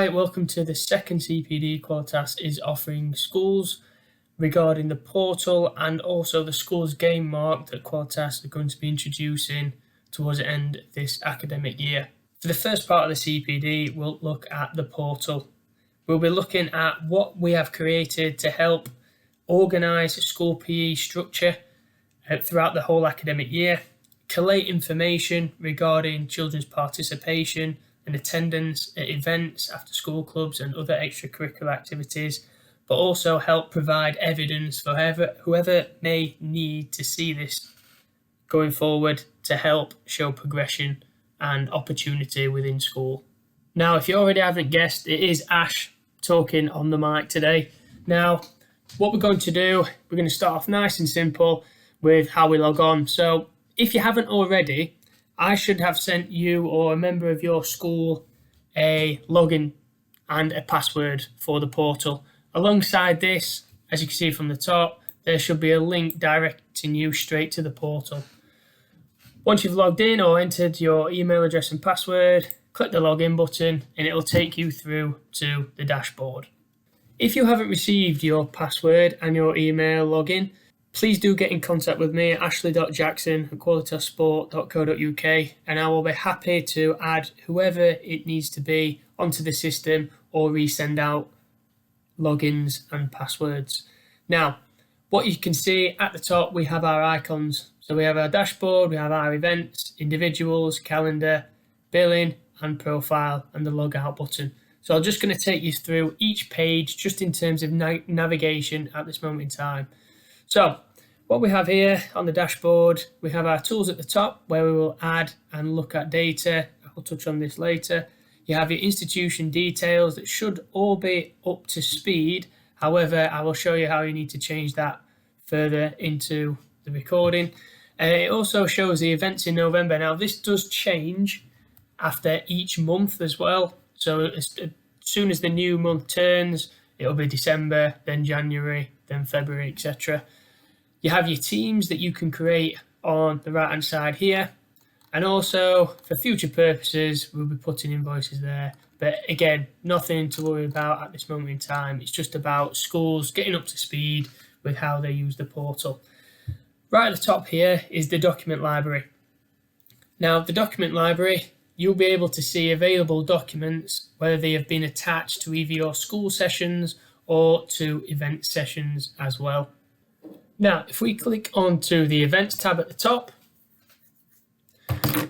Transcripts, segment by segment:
Hi, welcome to the second CPD Qualitas is offering schools regarding the portal and also the schools game mark that Qualitas are going to be introducing towards the end of this academic year. For the first part of the CPD, we'll look at the portal. We'll be looking at what we have created to help organise school PE structure throughout the whole academic year, collate information regarding children's participation and attendance at events, after school clubs and other extracurricular activities, but also help provide evidence for whoever may need to see this going forward to help show progression and opportunity within school. Now, if you already haven't guessed, it is Ash talking on the mic today. Now, what we're going to do, we're going to start off nice and simple with how we log on. So if you haven't already, I should have sent you or a member of your school a login and a password for the portal. Alongside this, as you can see from the top, there should be a link directing you straight to the portal. Once you've logged in or entered your email address and password, click the login button and it will take you through to the dashboard. If you haven't received your password and your email login, please do get in contact with me at ashley.jackson@qualitasport.co.uk and I will be happy to add whoever it needs to be onto the system or resend out logins and passwords. Now, what you can see at the top, we have our icons. So we have our dashboard, we have our events, individuals, calendar, billing and profile and the log out button. So I'm just going to take you through each page just in terms of navigation at this moment in time. So what we have here on the dashboard, we have our tools at the top where we will add and look at data. I'll touch on this later. You have your institution details that should all be up to speed. However, I will show you how you need to change that further into the recording. It also shows the events in November. Now, this does change after each month as well. So as soon as the new month turns, it'll be December, then January, then February, etc. You have your teams that you can create on the right hand side here. And also for future purposes, we'll be putting invoices there. But again, nothing to worry about at this moment in time. It's just about schools getting up to speed with how they use the portal. Right at the top here is the document library. Now, the document library, you'll be able to see available documents, whether they have been attached to either your school sessions or to event sessions as well. Now, if we click onto the events tab at the top,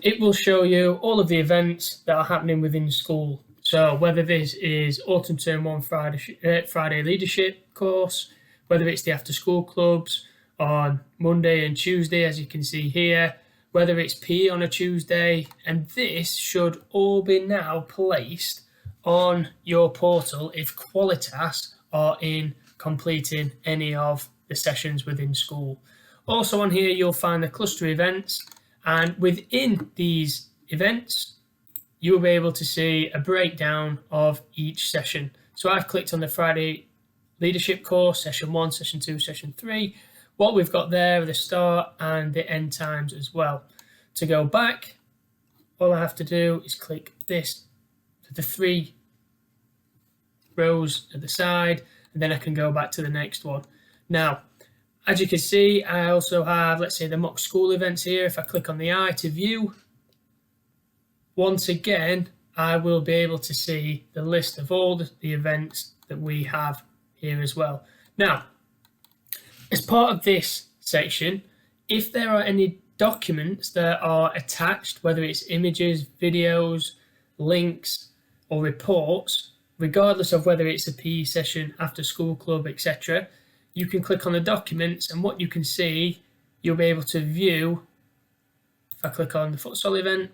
it will show you all of the events that are happening within school. So whether this is Autumn Term 1 Friday leadership course, whether it's the after school clubs on Monday and Tuesday, as you can see here, whether it's PE on a Tuesday, and this should all be now placed on your portal if Qualitas are in completing any of the sessions within school. Also on here, you'll find the cluster events, and within these events, you'll be able to see a breakdown of each session. So I've clicked on the Friday leadership course, session 1, session 2, session 3. What we've got there are the start and the end times as well. To go back, all I have to do is click this, the 3 rows at the side, and then I can go back to the next one. Now, as you can see, I also have, let's say, the mock school events here. If I click on the eye to view, once again, I will be able to see the list of all the events that we have here as well. Now, as part of this section, if there are any documents that are attached, whether it's images, videos, links, or reports, regardless of whether it's a PE session, after school club, etc., you can click on the documents, and what you can see, you'll be able to view. If I click on the futsal event,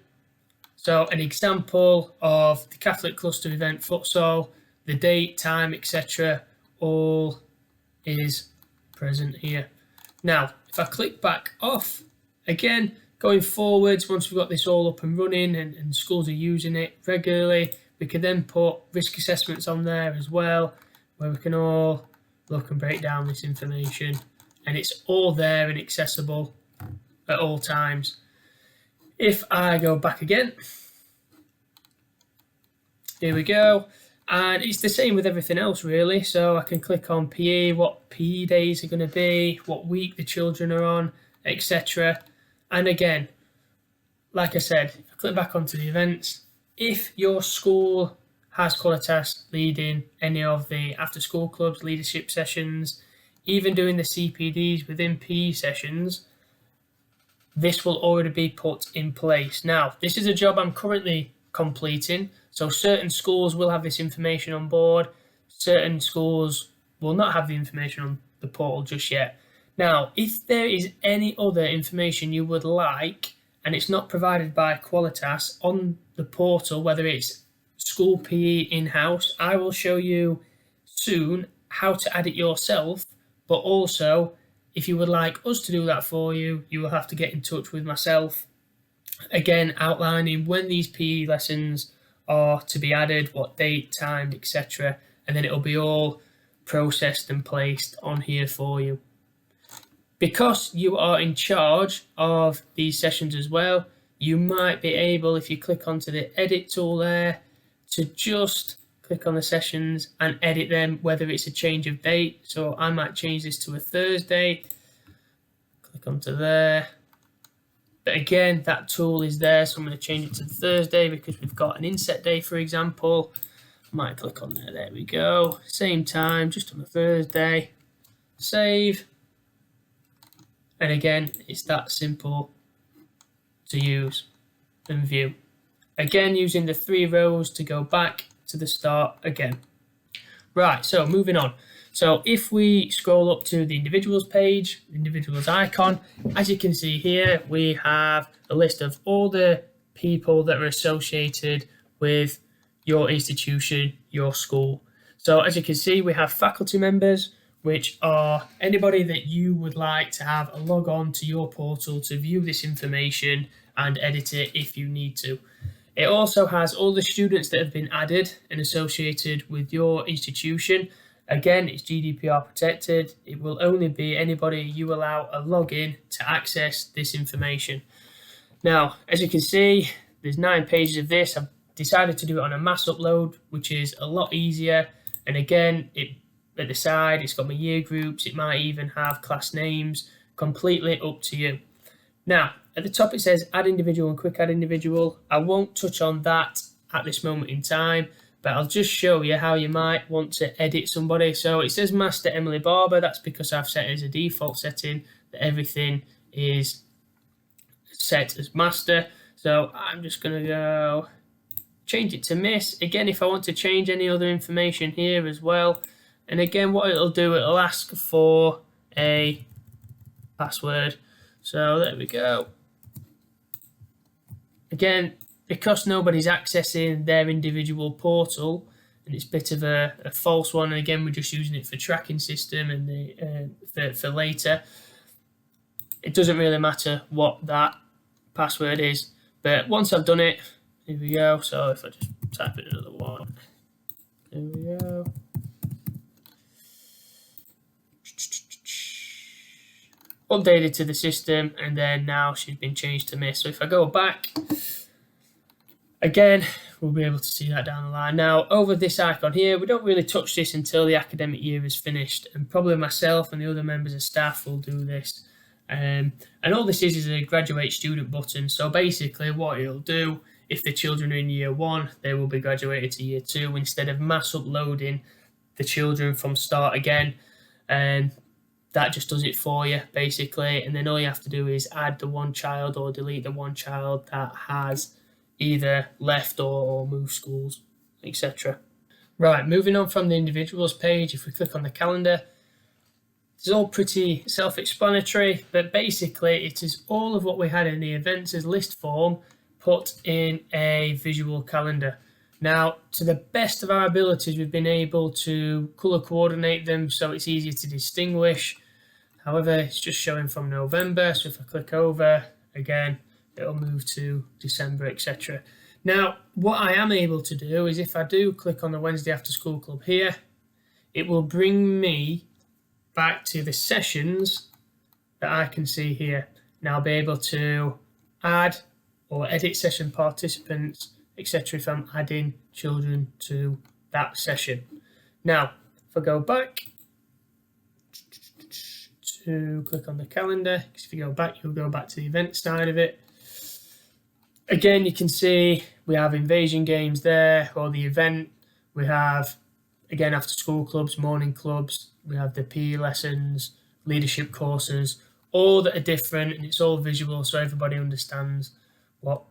so an example of the Catholic cluster event futsal, the date, time, etc., all is present here. Now, if I click back off, again, going forwards, once we've got this all up and running and schools are using it regularly, we can then put risk assessments on there as well, where we can all look and break down this information, and it's all there and accessible at all times. If I go back again, here we go. And it's the same with everything else really. So I can click on PE, what PE days are going to be, what week the children are on, etc. And again, like I said, if I click back onto the events, if your school has Qualitas leading any of the after school clubs, leadership sessions, even doing the CPDs within PE sessions, this will already be put in place. Now, this is a job I'm currently completing, so certain schools will have this information on board, certain schools will not have the information on the portal just yet. Now, if there is any other information you would like and it's not provided by Qualitas on the portal, whether it's school PE in-house, I will show you soon how to add it yourself, but also if you would like us to do that for you, you will have to get in touch with myself, again outlining when these PE lessons are to be added, what date, time, etc. And then it'll be all processed and placed on here for you. Because you are in charge of these sessions as well, you might be able, if you click onto the edit tool there, to just click on the sessions and edit them, whether it's a change of date. So I might change this to a Thursday, click onto there. But again, that tool is there, so I'm going to change it to Thursday because we've got an inset day, for example. I might click on there, there we go. Same time, just on a Thursday. Save. And again, it's that simple to use and view. Again, using the 3 rows to go back to the start again. Right, so moving on. So if we scroll up to the individuals page, individuals icon, as you can see here, we have a list of all the people that are associated with your institution, your school. So as you can see, we have faculty members, which are anybody that you would like to have a log on to your portal to view this information and edit it if you need to. It also has all the students that have been added and associated with your institution. Again, it's GDPR protected. It will only be anybody you allow a login to access this information. Now, as you can see, there's 9 pages of this. I've decided to do it on a mass upload, which is a lot easier. And again, at the side, it's got my year groups. It might even have class names, completely up to you. Now, at the top it says add individual and quick add individual. I won't touch on that at this moment in time, but I'll just show you how you might want to edit somebody. So it says Master Emily Barber. That's because I've set it as a default setting that everything is set as Master. So I'm just going to go change it to Miss. Again, if I want to change any other information here as well. And again, what it'll do, it'll ask for a password. So there we go. Again, because nobody's accessing their individual portal, and it's a bit of a false one, and again, we're just using it for tracking system and for later, it doesn't really matter what that password is. But once I've done it, here we go. So if I just type in another one, there we go. Updated to the system, and then now she's been changed to Miss. So if I go back, again, we'll be able to see that down the line. Now, over this icon here, we don't really touch this until the academic year is finished, and probably myself and the other members of staff will do this. And all this is a graduate student button. So basically what it'll do, if the children are in year 1, they will be graduated to year 2 instead of mass uploading the children from start again. And that just does it for you, basically. And then all you have to do is add the one child or delete the one child that has either left or moved schools, etc. Right, moving on from the individuals page, if we click on the calendar, it's all pretty self-explanatory, but basically it is all of what we had in the events as list form put in a visual calendar. Now, to the best of our abilities, we've been able to colour coordinate them so it's easier to distinguish. However, it's just showing from November, so if I click over, again, it'll move to December, etc. Now, what I am able to do is if I do click on the Wednesday After School Club here, it will bring me back to the sessions that I can see here. Now I'll be able to add or edit session participants, etc. if I'm adding children to that session. Now, if I go back to click on the calendar, because if you go back, you'll go back to the event side of it. Again, you can see we have invasion games there, or the event. We have, again, after school clubs, morning clubs. We have the PE lessons, leadership courses, all that are different, and it's all visual so everybody understands what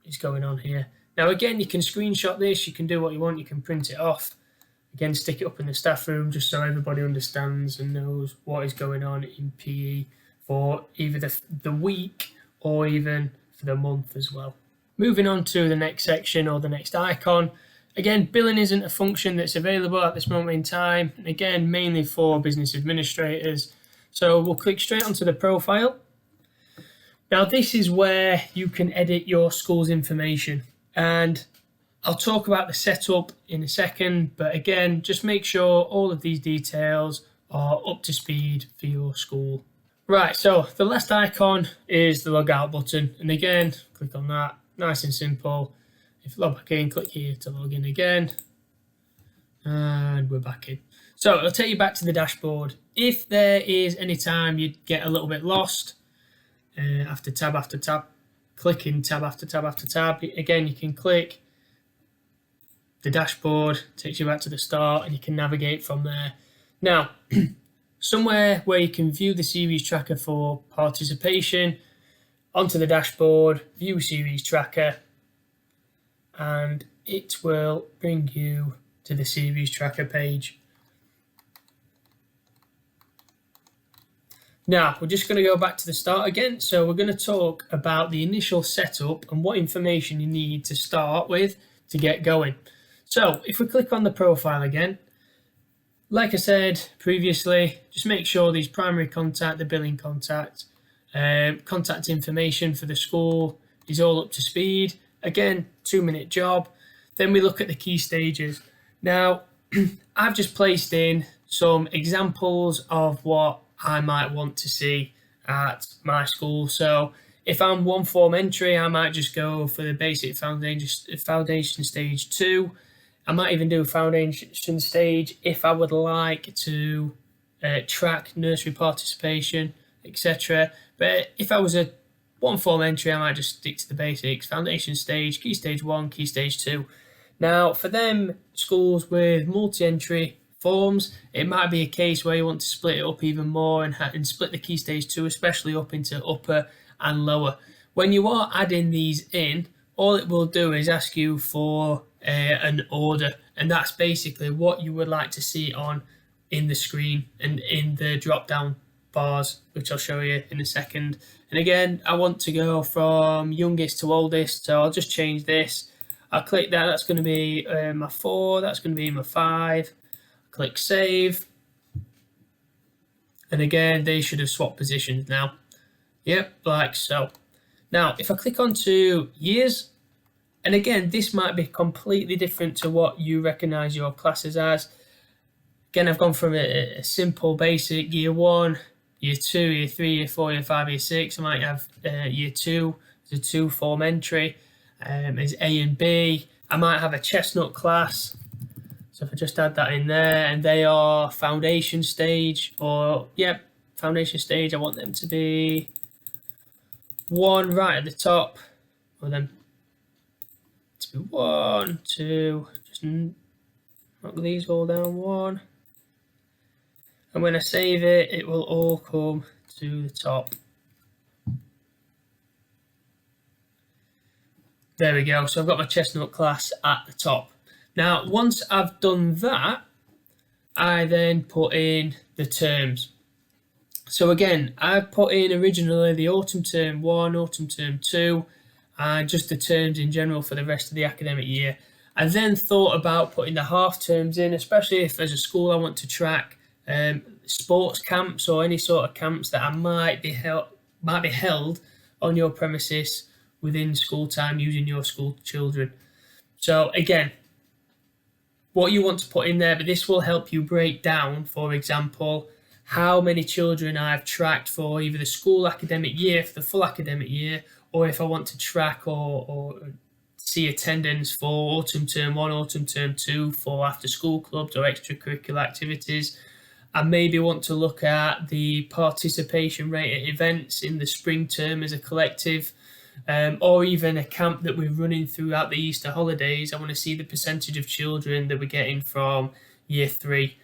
is going on here. Now, again, you can screenshot this, you can do what you want, you can print it off. Again, stick it up in the staff room just so everybody understands and knows what is going on in PE for either the week or even for the month as well. Moving on to the next section or the next icon. Again, billing isn't a function that's available at this moment in time. And again, mainly for business administrators. So we'll click straight onto the profile. Now, this is where you can edit your school's information. And I'll talk about the setup in a second. But again, just make sure all of these details are up to speed for your school. Right, so the last icon is the log out button. And again, click on that. Nice and simple. If you log back in, click here to log in again. And we're back in. So it'll take you back to the dashboard. If there is any time you get a little bit lost, after tab, clicking tab after tab after tab, again, you can click the dashboard, takes you back to the start, and you can navigate from there. Now, somewhere where you can view the series tracker for participation, onto the dashboard, view series tracker, and it will bring you to the series tracker page. Now, we're just going to go back to the start again. So we're going to talk about the initial setup and what information you need to start with to get going. So if we click on the profile again, like I said previously, just make sure these primary contact, the billing contact, contact information for the school is all up to speed. Again, 2-minute job. Then we look at the key stages. Now, I've just placed in some examples of what I might want to see at my school. So if I'm one form entry, I might just go for the basic foundation stage 2. I might even do a foundation stage if I would like to track nursery participation, etc. But if I was a one form entry, I might just stick to the basics, foundation stage, key stage 1, key stage 2. Now, for them schools with multi-entry forms, it might be a case where you want to split it up even more and split the key stage 2, especially up into upper and lower. When you are adding these in, all it will do is ask you for an order, and that's basically what you would like to see on in the screen and in the drop down bars, which I'll show you in a second. And again, I want to go from youngest to oldest, so I'll just change this. I'll click that, that's going to be my 4, that's going to be my 5. Click save. And again, they should have swapped positions now. Yep, like so. Now, if I click onto years, and again, this might be completely different to what you recognise your classes as. Again, I've gone from a simple basic year 1, year 2, year 3, year 4, year 5, year 6. I might have year 2 as a 2 form entry, as A and B. I might have a chestnut class. So if I just add that in there, and they are foundation stage, or yep, foundation stage, I want them to be 1 right at the top, or them to be 1, 2, just knock these all down 1. And when I save it, it will all come to the top. There we go. So I've got my chestnut class at the top. Now, once I've done that, I then put in the terms. So again, I put in originally the autumn term 1, autumn term 2, and just the terms in general for the rest of the academic year. I then thought about putting the half terms in, especially if as a school I want to track sports camps or any sort of camps that I might be held on your premises within school time using your school children. So again, what you want to put in there, but this will help you break down, for example, how many children I've tracked for either the school academic year, for the full academic year, or if I want to track or see attendance for autumn term 1, autumn term 2 for after school clubs or extracurricular activities. I maybe want to look at the participation rate at events in the spring term as a collective, or even a camp that we're running throughout the Easter holidays. I want to see the percentage of children that we're getting from year 3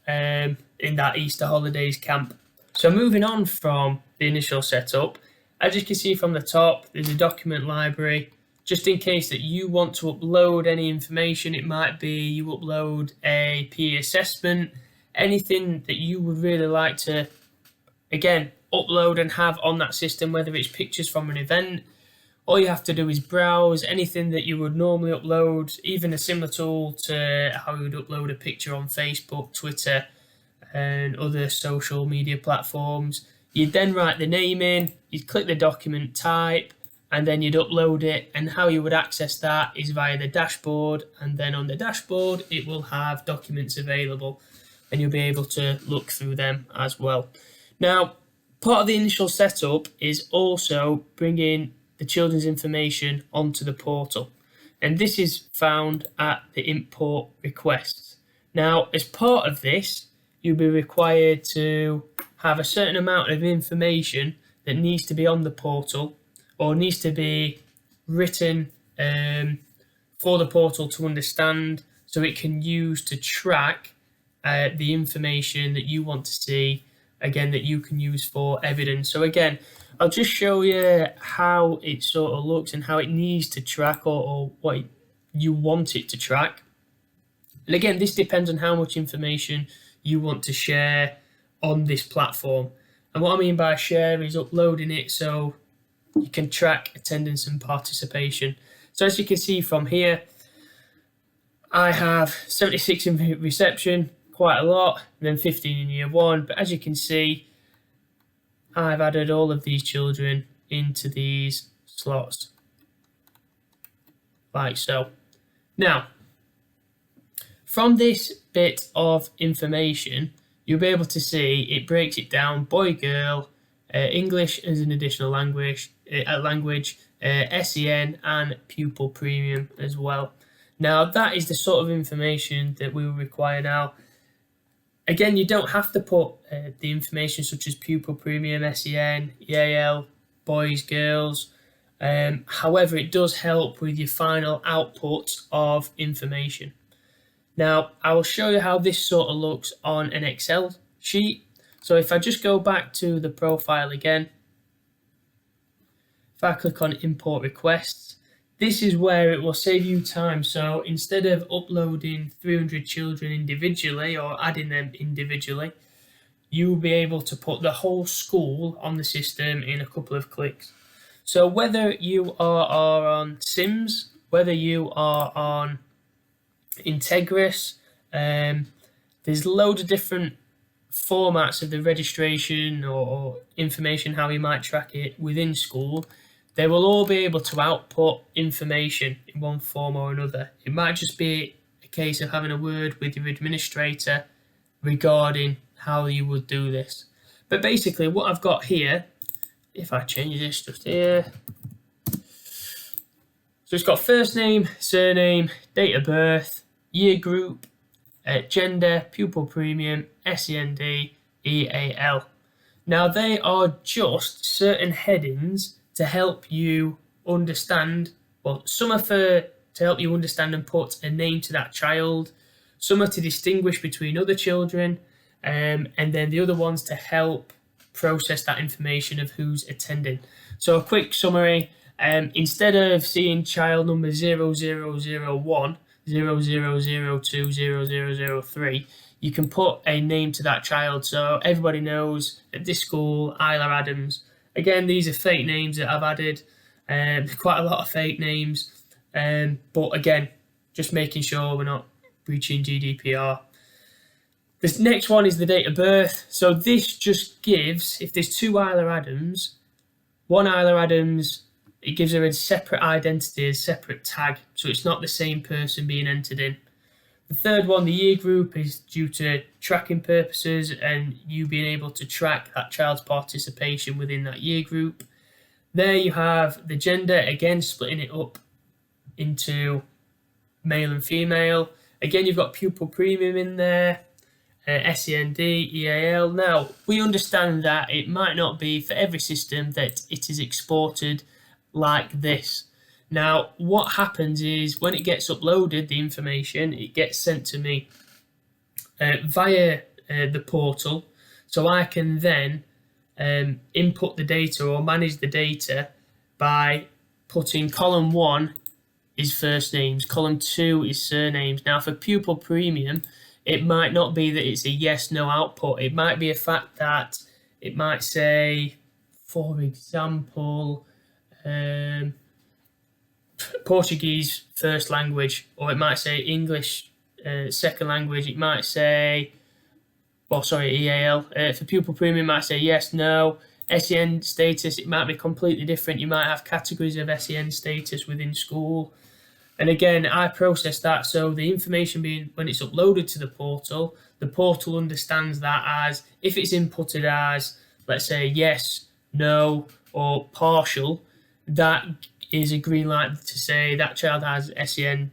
in that Easter holidays camp. So moving on from the initial setup, as you can see from the top, there's a document library. Just in case that you want to upload any information, it might be you upload a PE assessment, anything that you would really like to, again, upload and have on that system, whether it's pictures from an event. All you have to do is browse anything that you would normally upload, even a similar tool to how you would upload a picture on Facebook, Twitter, and other social media platforms. You'd then write the name in, you'd click the document type, and then you'd upload it. And how you would access that is via the dashboard, and then on the dashboard it will have documents available and you'll be able to look through them as well. Now, part of the initial setup is also bringing the children's information onto the portal, and this is found at the import requests. Now, as part of this, you'll be required to have a certain amount of information that needs to be on the portal or needs to be written for the portal to understand, so it can use to track the information that you want to see, again, that you can use for evidence. So again, I'll just show you how it sort of looks and how it needs to track, or what you want it to track. And again, this depends on how much information you want to share on this platform. And what I mean by share is uploading it so you can track attendance and participation. So as you can see from here, I have 76 in reception, quite a lot, and then 15 in year 1. But as you can see, I've added all of these children into these slots, like so. Now, from this bit of information, you'll be able to see it breaks it down: boy, girl, English as an additional language, SEN, and pupil premium as well. Now, that is the sort of information that we will require now. Again, you don't have to put the information such as pupil premium, SEN, EAL, boys, girls. However, it does help with your final output of information. Now, I will show you how this sort of looks on an Excel sheet. So if I just go back to the profile again, if I click on import requests, this is where it will save you time. So instead of uploading 300 children individually or adding them individually, you'll be able to put the whole school on the system in a couple of clicks. So whether you are on Sims, whether you are on Integris, there's loads of different formats of the registration or information, how you might track it within school. They will all be able to output information in one form or another. It might just be a case of having a word with your administrator regarding how you would do this. But basically what I've got here, if I change this just here, so it's got first name, surname, date of birth, year group, gender, pupil premium, SEND, EAL. Now they are just certain headings to help you understand, well, some are to help you understand and put a name to that child, some are to distinguish between other children, and then the other ones to help process that information of who's attending. So a quick summary, instead of seeing child number 0001, 0002, 0003, you can put a name to that child so everybody knows at this school, Isla Adams. Again, these are fake names that I've added, quite a lot of fake names, but again, just making sure we're not breaching GDPR. This next one is the date of birth. So this just gives, if there's two Isla Adams, one Isla Adams, it gives her a separate identity, a separate tag, so it's not the same person being entered in. The third one, the year group, is due to tracking purposes and you being able to track that child's participation within that year group. There you have the gender, again splitting it up into male and female. Again, you've got pupil premium in there, SEND, EAL. Now, we understand that it might not be for every system that it is exported like this. Now, what happens is when it gets uploaded, the information, it gets sent to me via the portal, so I can then input the data or manage the data by putting column 1 is first names, column 2 is surnames. Now, for pupil premium, it might not be that it's a yes/no output. It might be a fact that it might say, for example, Portuguese first language, or it might say English second language. It might say, EAL. For pupil premium, it might say yes, no. SEN status, it might be completely different. You might have categories of SEN status within school. And again, I process that, so the information when it's uploaded to the portal understands that as, if it's inputted as, let's say, yes, no, or partial, that is a green light to say that child has SEN,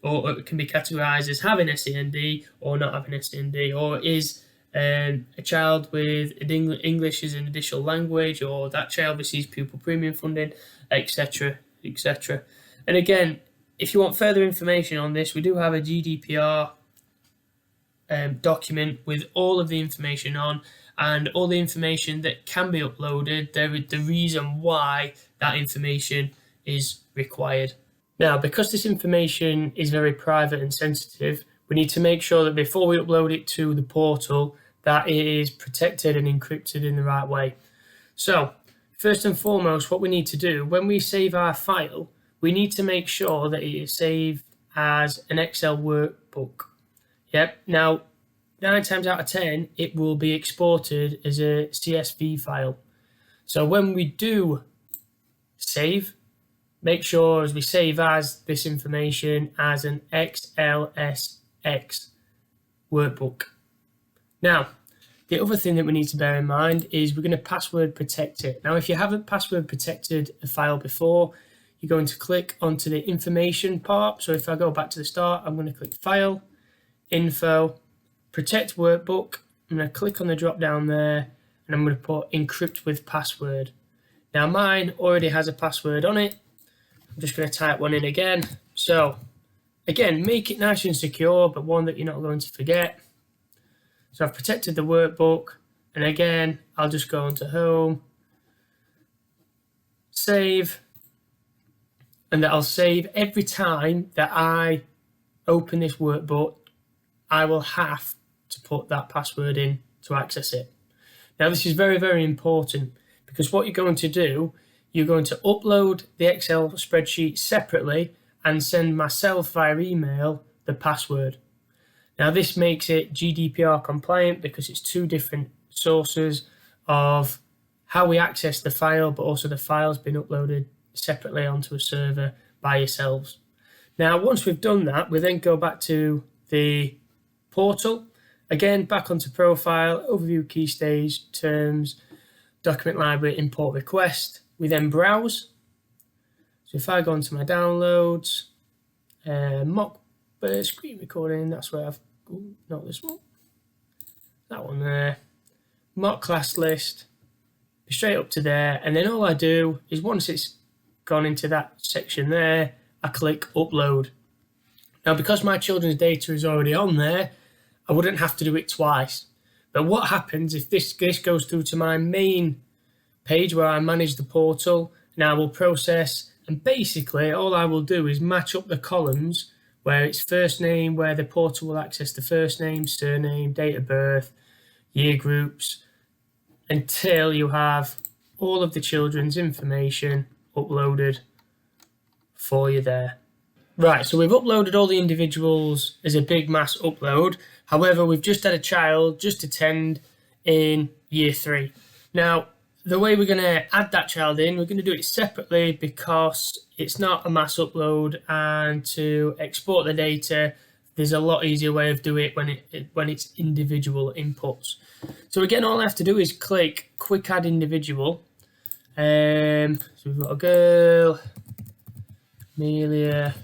or it can be categorized as having SEND or not having SEND, or is a child with English as an additional language, or that child receives pupil premium funding, etc., etc. And again, if you want further information on this, we do have a GDPR document with all of the information on, and all the information that can be uploaded, the reason why that information is required. Now, because this information is very private and sensitive, we need to make sure that before we upload it to the portal, that it is protected and encrypted in the right way. So, first and foremost, what we need to do, when we save our file, we need to make sure that it is saved as an Excel workbook. Yep. Now, 9 times out of 10, it will be exported as a CSV file. So when we do save, make sure as we save as this information as an XLSX workbook. Now, the other thing that we need to bear in mind is we're going to password protect it. Now, if you haven't password protected a file before, you're going to click onto the information part. So if I go back to the start, I'm going to click File, Info, Protect Workbook. I'm going to click on the drop down there, and I'm going to put Encrypt with Password. Now mine already has a password on it. I'm just going to type one in again. So again, make it nice and secure, but one that you're not going to forget. So I've protected the workbook, and again, I'll just go onto Home, Save, and that I'll save every time that I open this workbook. I will have to put that password in to access it. Now, this is very, very important, because what you're going to do, you're going to upload the Excel spreadsheet separately and send myself via email the password. Now, this makes it GDPR compliant because it's 2 different sources of how we access the file, but also the file's been uploaded separately onto a server by yourselves. Now, once we've done that, we then go back to the portal. Again, back onto Profile, Overview, Key Stage, Terms, Document Library, Import Request. We then browse. So if I go into my downloads, mock screen recording, that's where I've, not this one, that one there, mock class list, straight up to there, and then all I do is once it's gone into that section there, I click Upload. Now, because my children's data is already on there, I wouldn't have to do it twice. But what happens if this goes through to my main page where I manage the portal, and I will process, and basically all I will do is match up the columns where it's first name, where the portal will access the first name, surname, date of birth, year groups, until you have all of the children's information uploaded for you there. Right, so we've uploaded all the individuals as a big mass upload. However, we've just had a child just attend in year 3. Now, the way we're going to add that child in, we're going to do it separately because it's not a mass upload, and to export the data, there's a lot easier way of doing it when it's individual inputs. So again, all I have to do is click Quick Add Individual. So we've got a girl Amelia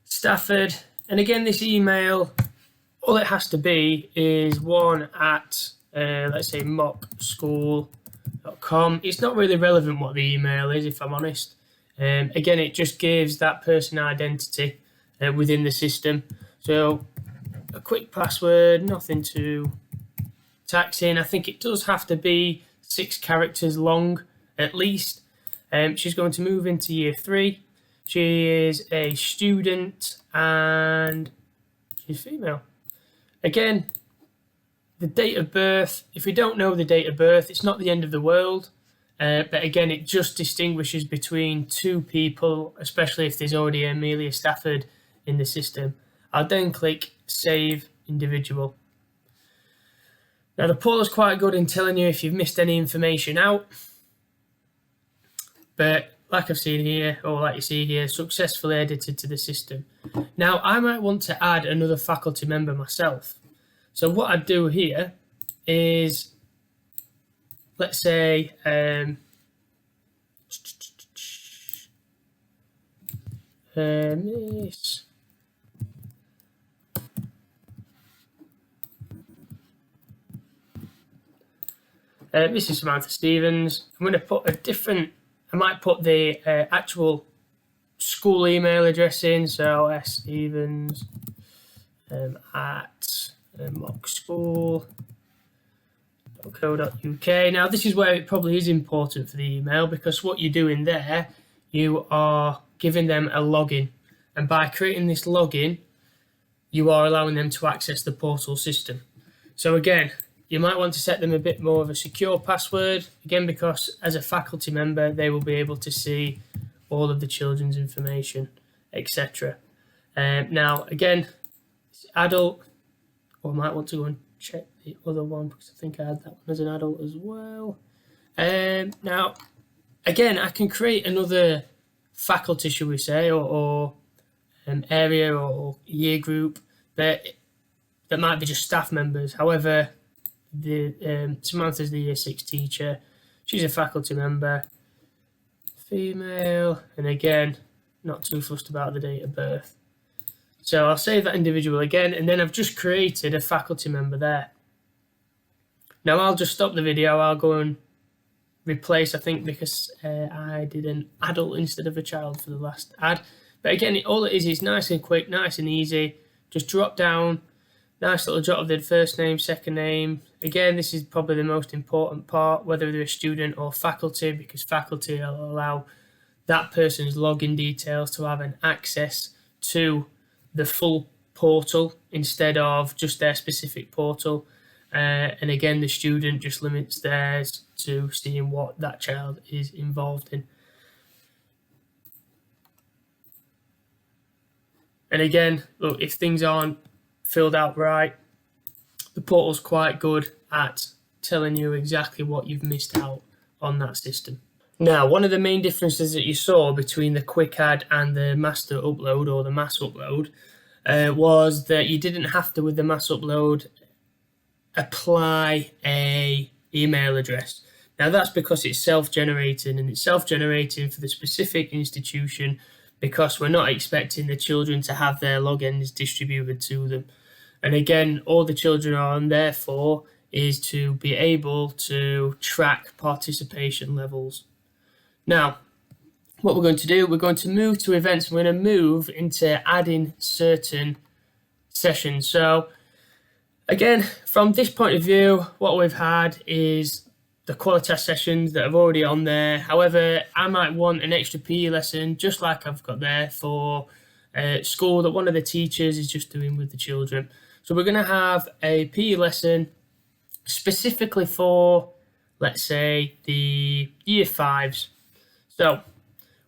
Stafford. And again, this email, all it has to be is one at, let's say, mockschool.com. It's not really relevant what the email is, if I'm honest. Again, it just gives that person identity within the system. So a quick password, nothing too taxing. I think it does have to be 6 characters long at least. She's going to move into year 3. She is a student and she's female. Again, the date of birth, if we don't know the date of birth, it's not the end of the world. But again, it just distinguishes between 2 people, especially if there's already Amelia Stafford in the system. I'll then click Save Individual. Now, the portal's quite good in telling you if you've missed any information out. But like I've seen here, or like you see here, successfully edited to the system. Now, I might want to add another faculty member myself. So what I'd do here is, let's say, Miss Mrs. Samantha Stevens. I'm going to put a different, I might put the actual school email address in, so sstevens at mockschool.co.uk. Now, this is where it probably is important for the email, because what you're doing there, you are giving them a login. And by creating this login, you are allowing them to access the portal system. So again, you might want to set them a bit more of a secure password, again, because as a faculty member, they will be able to see all of the children's information, etc. Now, again, it's adult, or I might want to go and check the other one because I think I had that one as an adult as well. Now, again, I can create another faculty, shall we say, or an area or year group that might be just staff members. However, Samantha's the year 6 teacher. She's a faculty member, female, and again, not too fussed about the date of birth. So I'll save that individual again, and then I've just created a faculty member there. Now I'll just stop the video. I'll go and replace, I think, because I did an adult instead of a child for the last ad. But again, all it is nice and quick, nice and easy. Just drop down, nice little jot of their first name, second name. Again, this is probably the most important part, whether they're a student or faculty, because faculty will allow that person's login details to have an access to the full portal instead of just their specific portal. And again, the student just limits theirs to seeing what that child is involved in. And again, look, if things aren't filled out right, the portal's quite good at telling you exactly what you've missed out on that system. Now, one of the main differences that you saw between the quick add and the master upload or the mass upload was that you didn't have to, with the mass upload, apply a email address. Now, that's because it's self-generating, and it's self-generating for the specific institution because we're not expecting the children to have their logins distributed to them. And again, all the children are on there for is to be able to track participation levels. Now, what we're going to do, we're going to move to events. We're going to move into adding certain sessions. So again, from this point of view, what we've had is the Qualitas sessions that are already on there. However, I might want an extra PE lesson, just like I've got there for school, that one of the teachers is just doing with the children. So we're going to have a PE lesson specifically for, let's say, the year 5s. So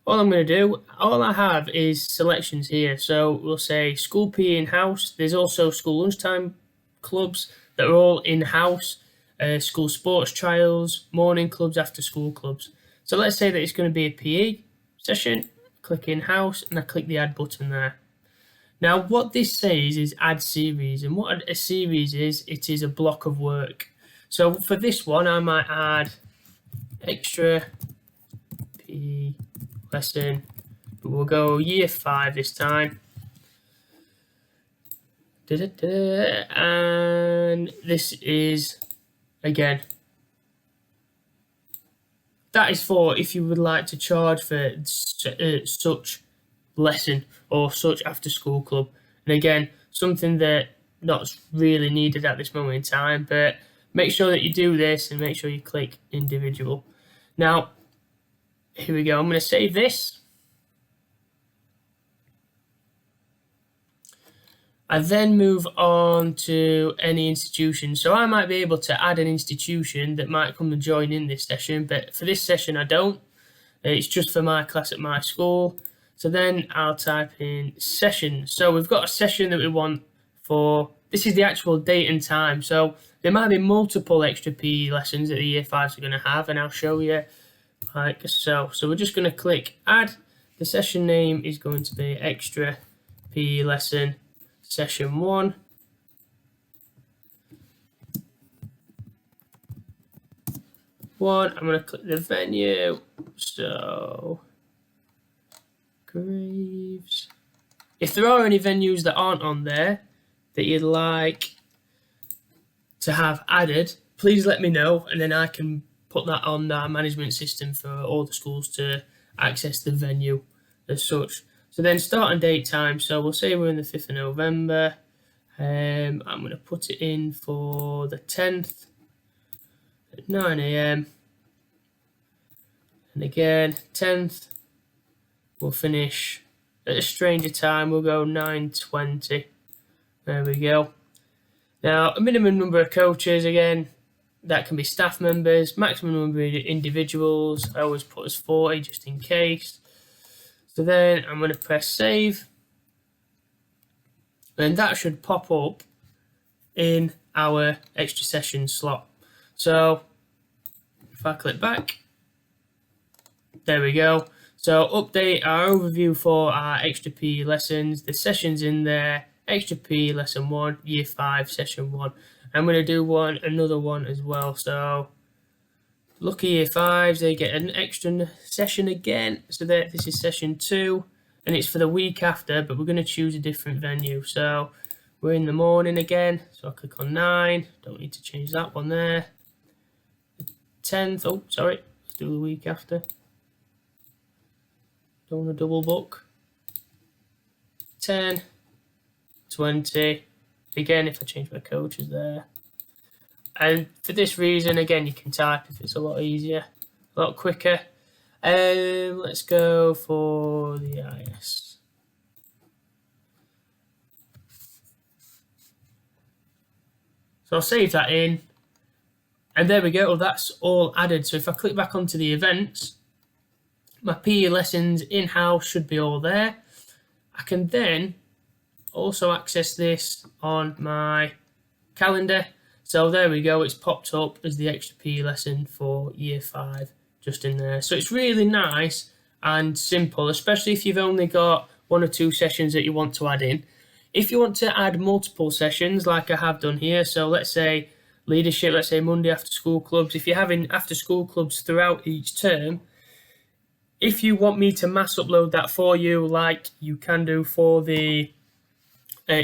all I'm going to do, all I have is selections here. So we'll say school PE in-house. There's also school lunchtime clubs that are all in-house. School sports trials, morning clubs, after school clubs. So let's say that it's going to be a PE session. Click in-house and I click the add button there. Now what this says is add series, and what a series is, it is a block of work. So for this one I might add extra PE lesson, but we'll go year 5 this time. And this is, again, that is for if you would like to charge for such lesson or such after school club. And again, something that not really needed at this moment in time, but make sure that you do this and make sure you click individual. Now, here we go. I'm going to save this. I then move on to any institution. So I might be able to add an institution that might come and join in this session, but for this session I don't. It's just for my class at my school. So then I'll type in session. So we've got a session that we want for, this is the actual date and time. So there might be multiple extra PE lessons that the year 5s are going to have, and I'll show you like so. So we're just going to click add. The session name is going to be extra PE lesson session 1. I'm going to click the venue. So Graves. If there are any venues that aren't on there that you'd like to have added, please let me know, and then I can put that on our management system for all the schools to access the venue as such. So then start and date time. So we'll say we're in the 5th of November. I'm going to put it in for the 10th at 9 AM. And again, 10th, we'll finish at a stranger time. We'll go 9:20. There we go. Now, a minimum number of coaches, again, that can be staff members. Maximum number of individuals, I always put as 40 just in case. So then I'm going to press save. And that should pop up in our extra session slot. So if I click back, there we go. So update our overview for our extra PE lessons. The sessions in there, extra PE lesson 1, year 5, session 1. I'm going to do another one as well. So lucky year 5s, they get an extra session again. So this is session 2, and it's for the week after, but we're going to choose a different venue. So we're in the morning again. So I click on 9. Don't need to change that one there. 10th. Oh, sorry. Let's do the week after. Don't want to double book. 10, 20. Again, if I change my coaches there. And for this reason, again, you can type if it's a lot easier, a lot quicker. Let's go for the IS. So I'll save that in. And there we go, that's all added. So if I click back onto the events, my PE lessons in-house should be all there. I can then also access this on my calendar. So there we go, it's popped up as the extra PE lesson for year 5 just in there. So it's really nice and simple, especially if you've only got 1 or 2 sessions that you want to add in. If you want to add multiple sessions like I have done here, so let's say leadership, let's say Monday after school clubs, if you're having after school clubs throughout each term, if you want me to mass upload that for you like you can do for the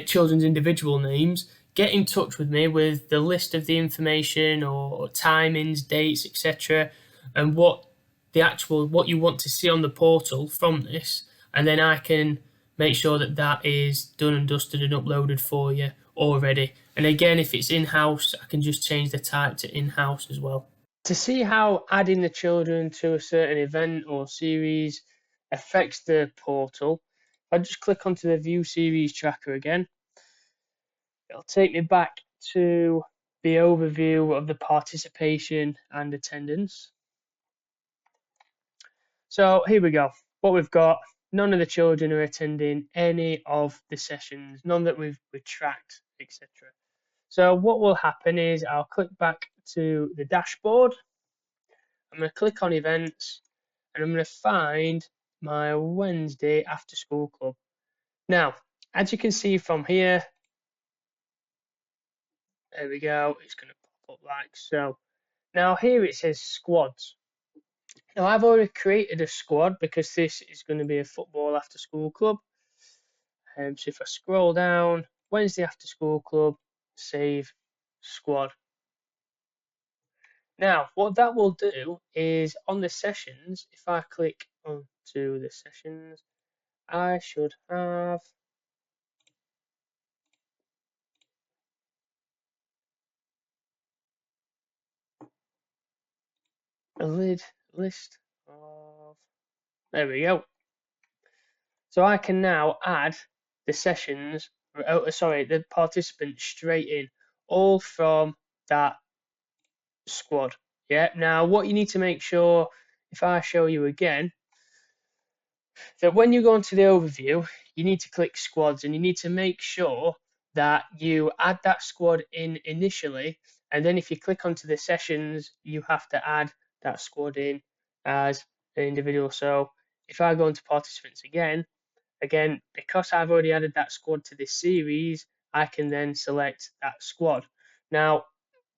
children's individual names, get in touch with me with the list of the information or timings, dates, etc., and what you want to see on the portal from this, and then I can make sure that that is done and dusted and uploaded for you already. And again, if it's in-house, I can just change the type to in-house as well. To see how adding the children to a certain event or series affects the portal, I'll just click onto the View Series Tracker again. It'll take me back to the overview of the participation and attendance. So here we go. What we've got, none of the children are attending any of the sessions, none that we've tracked, etc. So what will happen is I'll click back to the dashboard. I'm going to click on events, and I'm going to find my Wednesday after school club. Now, as you can see from here, there we go, it's going to pop up like so. Now here it says squads. Now I've already created a squad because this is going to be a football after school club. So if I scroll down, Wednesday after school club, save squad. Now, what that will do is on the sessions, if I click onto the sessions, I should have a list of, there we go. So I can now add the sessions, the participants straight in, all from that squad. Yeah, now what you need to make sure, if I show you again, that when you go into the overview, you need to click squads and you need to make sure that you add that squad in initially. And then if you click onto the sessions, you have to add that squad in as an individual. So if I go into participants again, because I've already added that squad to this series, I can then select that squad. Now,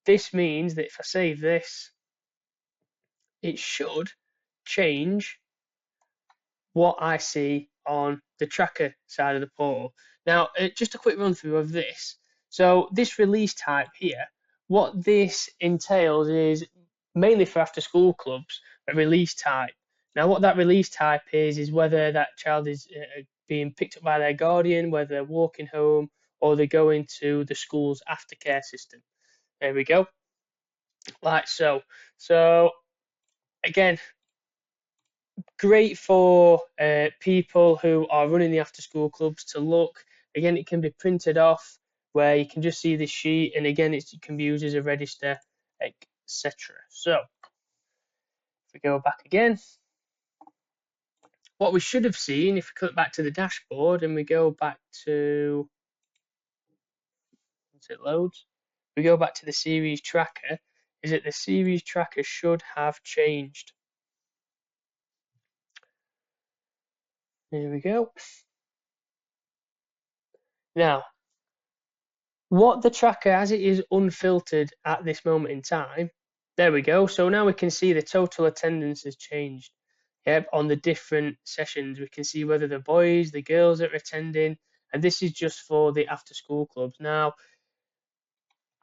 this means that if I save this, it should change what I see on the tracker side of the portal. Now, just a quick run through of this. So this release type here, what this entails is mainly for after school clubs, a release type. Now, what that release type is whether that child is being picked up by their guardian, whether they're walking home, or they're going to the school's aftercare system. There we go, like so. So again, great for people who are running the after school clubs to look. Again, it can be printed off where you can just see the sheet, and again, it can be used as a register, etc. So, if we go back again, what we should have seen, if we click back to the dashboard and we go back to, once it loads, we go back to the series tracker, is that the series tracker should have changed. There we go. Now, what the tracker, as it is unfiltered at this moment in time, there we go. So now we can see the total attendance has changed. Yep, on the different sessions, we can see whether the boys, the girls that are attending, and this is just for the after school clubs. Now,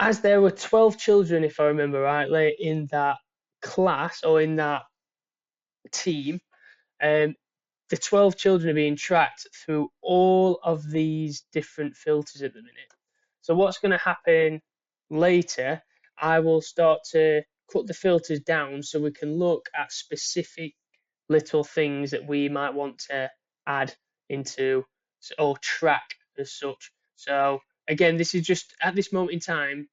as there were 12 children, if I remember rightly, in that class or in that team, the 12 children are being tracked through all of these different filters at the minute. So what's going to happen later, I will start to cut the filters down so we can look at specific little things that we might want to add into or track as such. So again, this is just at this moment in time,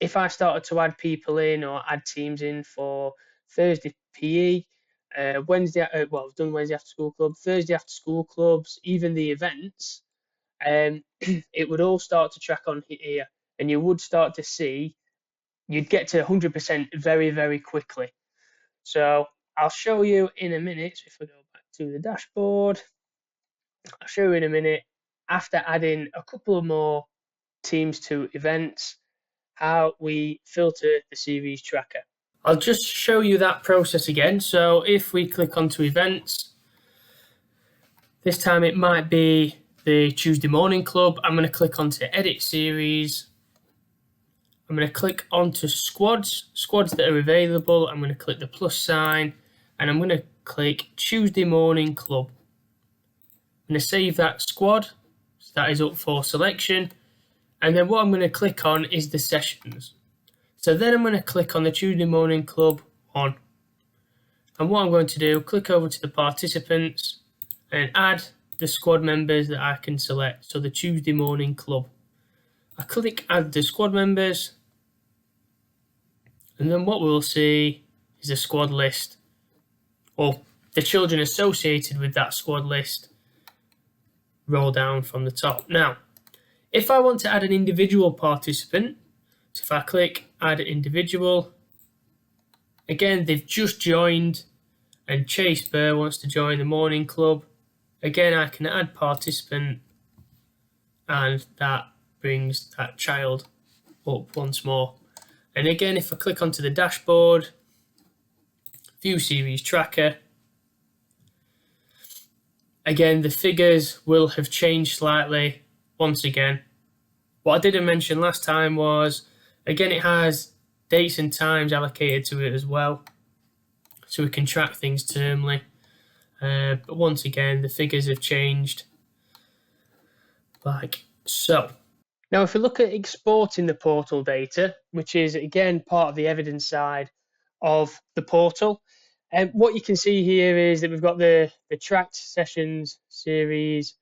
if I started to add people in or add teams in for Thursday PE, Wednesday, well, I've done Wednesday after school club, Thursday after school clubs, even the events, it would all start to track on here, and you would start to see, you'd get to 100% very, very quickly. So I'll show you in a minute. So if I go back to the dashboard, I'll show you in a minute, after adding a couple of more teams to events, how we filter the series tracker. I'll just show you that process again. So if we click onto events, this time it might be the Tuesday morning club. I'm going to click onto edit series. I'm going to click onto squads that are available. I'm going to click the plus sign and I'm going to click Tuesday morning club. I'm going to save that squad. So that is up for selection. And then what I'm going to click on is the sessions. So then I'm going to click on the Tuesday morning club one. And what I'm going to do, click over to the participants and add the squad members that I can select. So the Tuesday morning club. I click add the squad members. And then what we'll see is a squad list, or the children associated with that squad list roll down from the top. Now, if I want to add an individual participant, so if I click add individual, again, they've just joined and Chase Burr wants to join the morning club. Again, I can add participant and that brings that child up once more. And again, if I click onto the dashboard, View series tracker. Again, the figures will have changed slightly once again. What I didn't mention last time was, again, it has dates and times allocated to it as well, so we can track things termly. But once again, the figures have changed like so. Now, if we look at exporting the portal data, which is again part of the evidence side of the portal, what you can see here is that we've got the tracked sessions series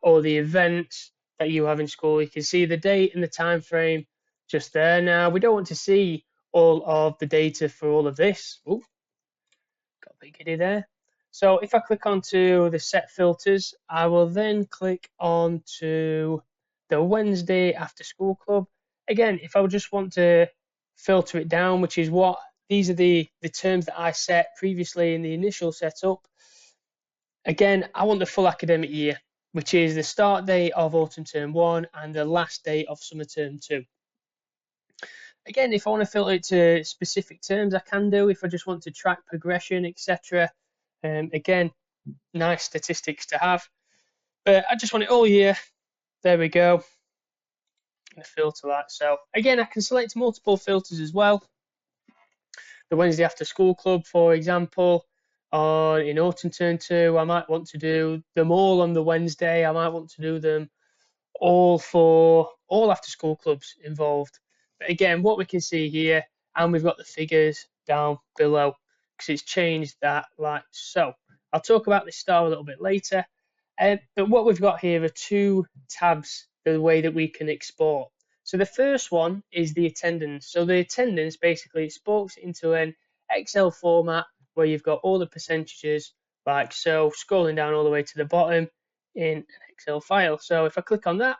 or the events that you have in school. You can see the date and the time frame just there. Now, we don't want to see all of the data for all of this. Ooh, got a bit giddy there. So if I click onto the set filters, I will then click onto the Wednesday after school club. Again, if I would just want to filter it down, which is what these are the terms that I set previously in the initial setup. Again, I want the full academic year, which is the start date of autumn term 1 and the last day of summer term 2. Again, if I want to filter it to specific terms, I can do. If I just want to track progression, etc. Again, nice statistics to have. But I just want it all year. There we go. I'm going to filter that. So again, I can select multiple filters as well. The Wednesday after school club, for example, in autumn term 2, I might want to do them all on the Wednesday. I might want to do them all for all after school clubs involved. But again, what we can see here, and we've got the figures down below because it's changed that like so. I'll talk about this star a little bit later. But what we've got here are two tabs, the way that we can export. So the first one is the attendance. So the attendance basically exports into an Excel format where you've got all the percentages like so, scrolling down all the way to the bottom in an Excel file. So if I click on that,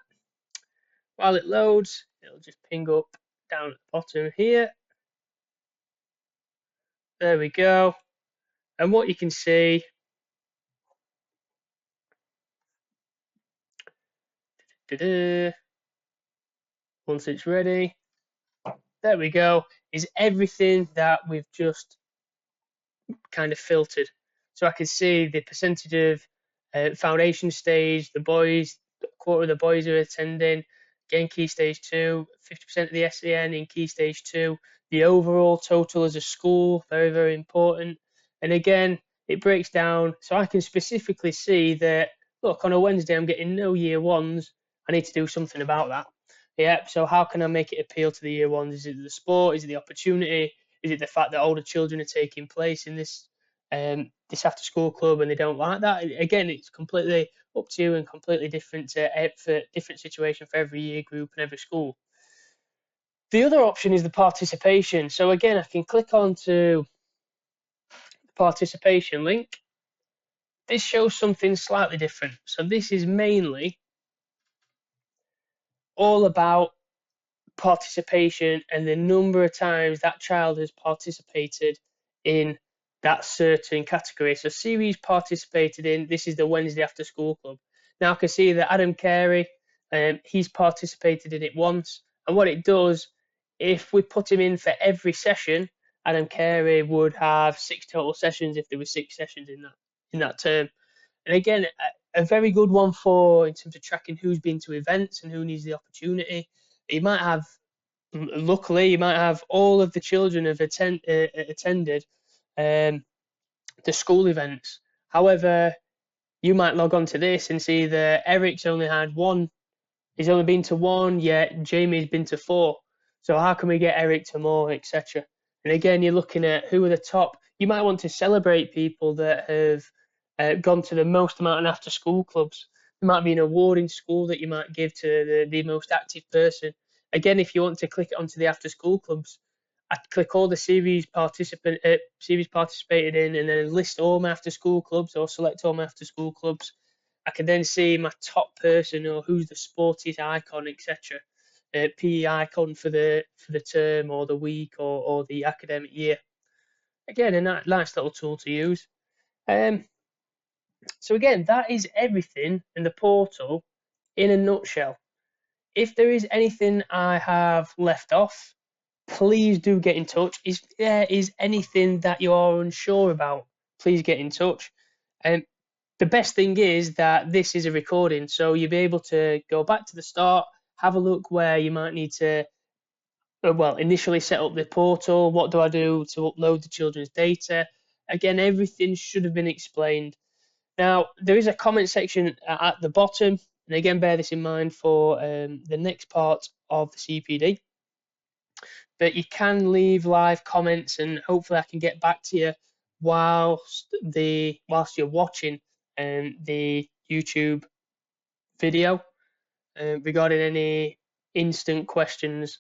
while it loads, it'll just ping up down at the bottom here. There we go. And what you can see, once it's ready, there we go, is everything that we've just kind of filtered. So I can see the percentage of foundation stage, the boys, a quarter of the boys are attending, again, key stage 2, 50% of the SEN in key stage 2, the overall total as a school, very, very important. And again, it breaks down, so I can specifically see that, look, on a Wednesday, I'm getting no year ones. I need to do something about that. Yeah, so how can I make it appeal to the year ones? Is it the sport? Is it the opportunity? Is it the fact that older children are taking place in this after school club and they don't like that? Again, it's completely up to you and completely different for different situation for every year group and every school. The other option is the participation. So again, I can click onto the participation link. This shows something slightly different. So this is mainly all about participation and the number of times that child has participated in that certain category. So series participated in, this is the Wednesday after school club. Now I can see that Adam Carey, he's participated in it once. And what it does, if we put him in for every session, Adam Carey would have 6 total sessions if there were 6 sessions in that term. And again, a very good one for in terms of tracking who's been to events and who needs the opportunity. You might have, luckily, you might have all of the children have attended the school events. However, you might log on to this and see that Eric's only had one. He's only been to one, yet Jamie's been to 4. So how can we get Eric to more, etc.? And again, you're looking at who are the top. You might want to celebrate people that have gone to the most amount of after school clubs. There might be an award in school that you might give to the most active person. Again, if you want to click onto the after school clubs, I click all the series participated in and then list all my after school clubs or select all my after school clubs. I can then see my top person or who's the sportiest icon, etc. PE icon for the term or the week or the academic year. Again, a nice little tool to use. So again, that is everything in the portal in a nutshell. If there is anything I have left off, please do get in touch. If there is anything that you are unsure about, please get in touch. And the best thing is that this is a recording, so you'll be able to go back to the start, have a look where you might need to, initially set up the portal. What do I do to upload the children's data? Again, everything should have been explained. Now, there is a comment section at the bottom, and again, bear this in mind for the next part of the CPD. But you can leave live comments, and hopefully I can get back to you whilst you're watching the YouTube video regarding any instant questions.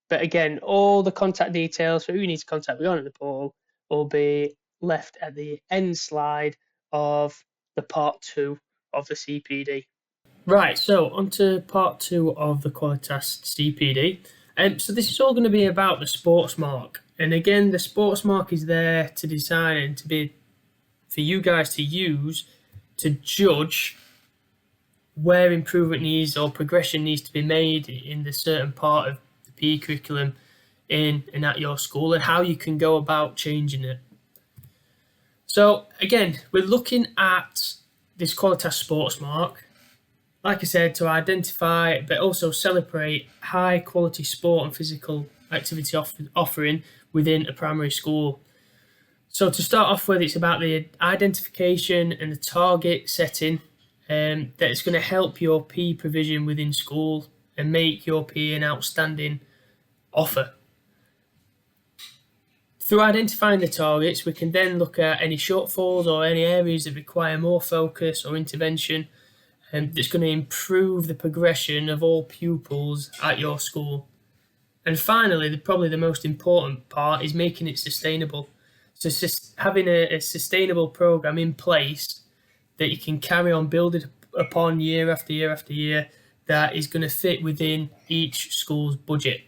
But again, all the contact details for who you need to contact regarding the portal will be left at the end slide of the part 2 of the CPD. Right, so on to part 2 of the Qualitas CPD. So this is all going to be about the sports mark. And again, the sports mark is there to design and to be for you guys to use to judge where improvement needs or progression needs to be made in the certain part of the PE curriculum in and at your school, and how you can go about changing it. So again, we're looking at this Qualitas Sports Mark, like I said, to identify but also celebrate high quality sport and physical activity offering within a primary school. So to start off with, it's about the identification and the target setting that is going to help your PE provision within school and make your PE an outstanding offer. Through identifying the targets, we can then look at any shortfalls or any areas that require more focus or intervention, and that's going to improve the progression of all pupils at your school. And finally, probably the most important part is making it sustainable. So having a sustainable program in place that you can carry on building upon year after year after year, that is going to fit within each school's budget.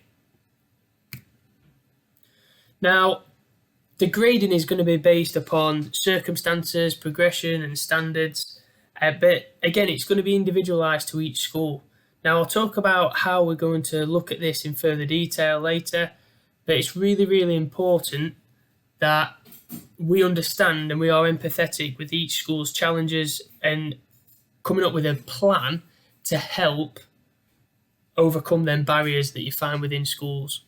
Now, the grading is going to be based upon circumstances, progression and standards, but again, it's going to be individualised to each school. Now, I'll talk about how we're going to look at this in further detail later, but it's really, really important that we understand and we are empathetic with each school's challenges and coming up with a plan to help overcome them barriers that you find within schools.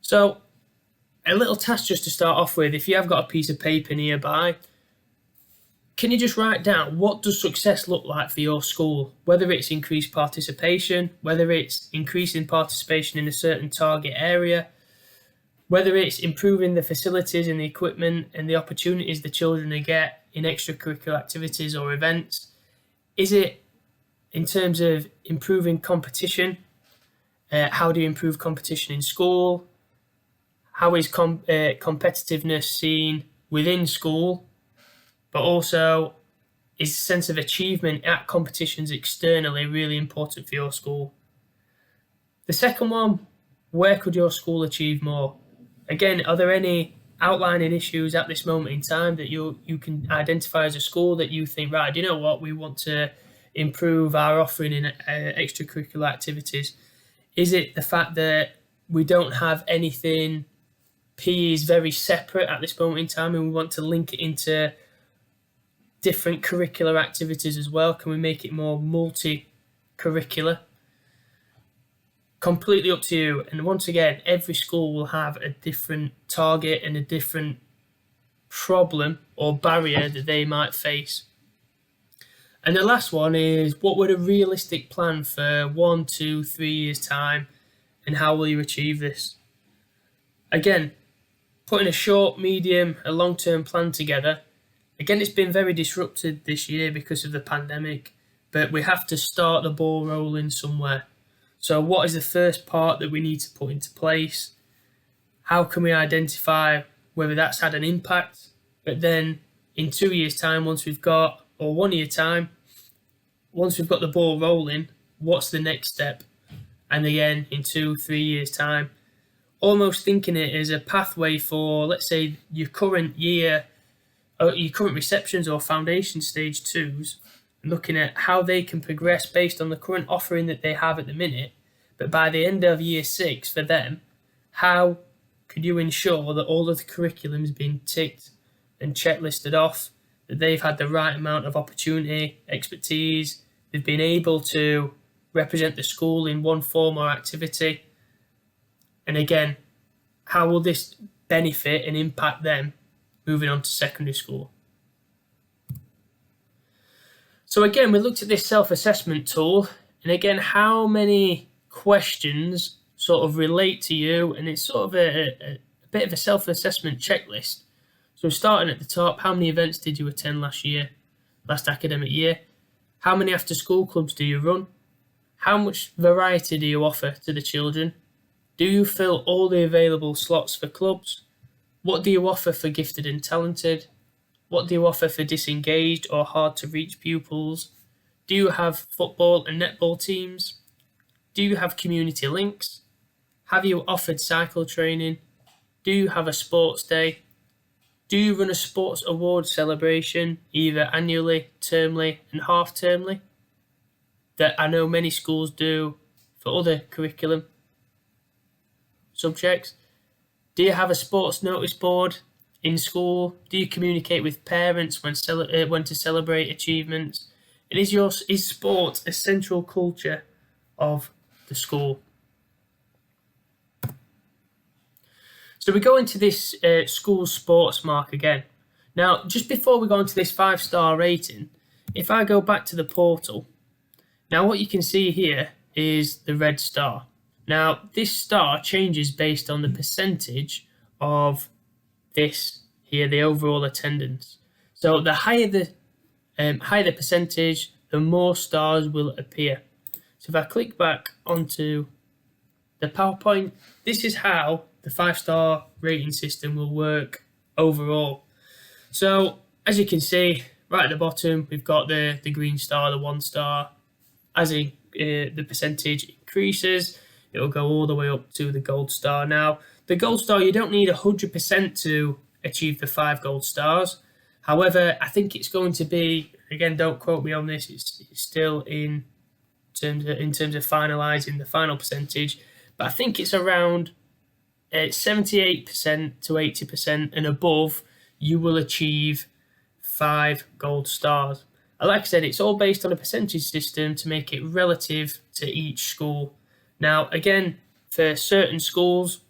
So, a little task just to start off with, if you have got a piece of paper nearby, can you just write down what does success look like for your school? Whether it's increased participation, whether it's increasing participation in a certain target area, whether it's improving the facilities and the equipment and the opportunities the children get in extracurricular activities or events. Is it in terms of improving competition? How do you improve competition in school? How is competitiveness seen within school? But also, is a sense of achievement at competitions externally really important for your school? The second one, where could your school achieve more? Again, are there any outlining issues at this moment in time that you can identify as a school that you think, right, do you know what, we want to improve our offering in extracurricular activities? Is it the fact that we don't have anything, PE is very separate at this moment in time and we want to link it into different curricular activities as well? Can we make it more multi-curricular? Completely up to you. And once again, every school will have a different target and a different problem or barrier that they might face. And the last one is, what would a realistic plan for 1, 2, 3 years' time, and how will you achieve this? Again, putting a short, medium, and long-term plan together. Again, it's been very disrupted this year because of the pandemic, but we have to start the ball rolling somewhere. So what is the first part that we need to put into place? How can we identify whether that's had an impact? But then in 2 years' time, or 1 year time, once we've got the ball rolling, what's the next step? And again, in 2, 3 years' time, almost thinking it as a pathway for, let's say, your current year, or your current receptions or foundation stage 2s, looking at how they can progress based on the current offering that they have at the minute. But by the end of year 6 for them, how could you ensure that all of the curriculum has been ticked and checklisted off, that they've had the right amount of opportunity, expertise, they've been able to represent the school in one form or activity? And again, how will this benefit and impact them moving on to secondary school? So again, we looked at this self-assessment tool, and again, how many questions sort of relate to you, and it's sort of a bit of a self-assessment checklist. So starting at the top, how many events did you attend last academic year? How many after-school clubs do you run? How much variety do you offer to the children? Do you fill all the available slots for clubs? What do you offer for gifted and talented? What do you offer for disengaged or hard to reach pupils? Do you have football and netball teams? Do you have community links? Have you offered cycle training? Do you have a sports day? Do you run a sports award celebration, either annually, termly, and half-termly? That I know many schools do for other curriculum subjects. Do you have a sports notice board in school? Do you communicate with parents when to celebrate achievements? And is sport a central culture of the school? So we go into this school sports mark again. Now, just before we go into this 5-star rating, if I go back to the portal, now what you can see here is the red star. Now, this star changes based on the percentage of this here, the overall attendance. So the higher the percentage, the more stars will appear. So if I click back onto the PowerPoint, this is how the 5-star rating system will work overall. So as you can see, right at the bottom, we've got the green star, the 1 star. As the percentage increases, it will go all the way up to the gold star. Now, the gold star, you don't need 100% to achieve the 5 gold stars. However, I think it's going to be, again, don't quote me on this, it's still in terms of finalising the final percentage, but I think it's around 78% to 80% and above, you will achieve 5 gold stars. Like I said, it's all based on a percentage system to make it relative to each school. Now, again, for certain schools,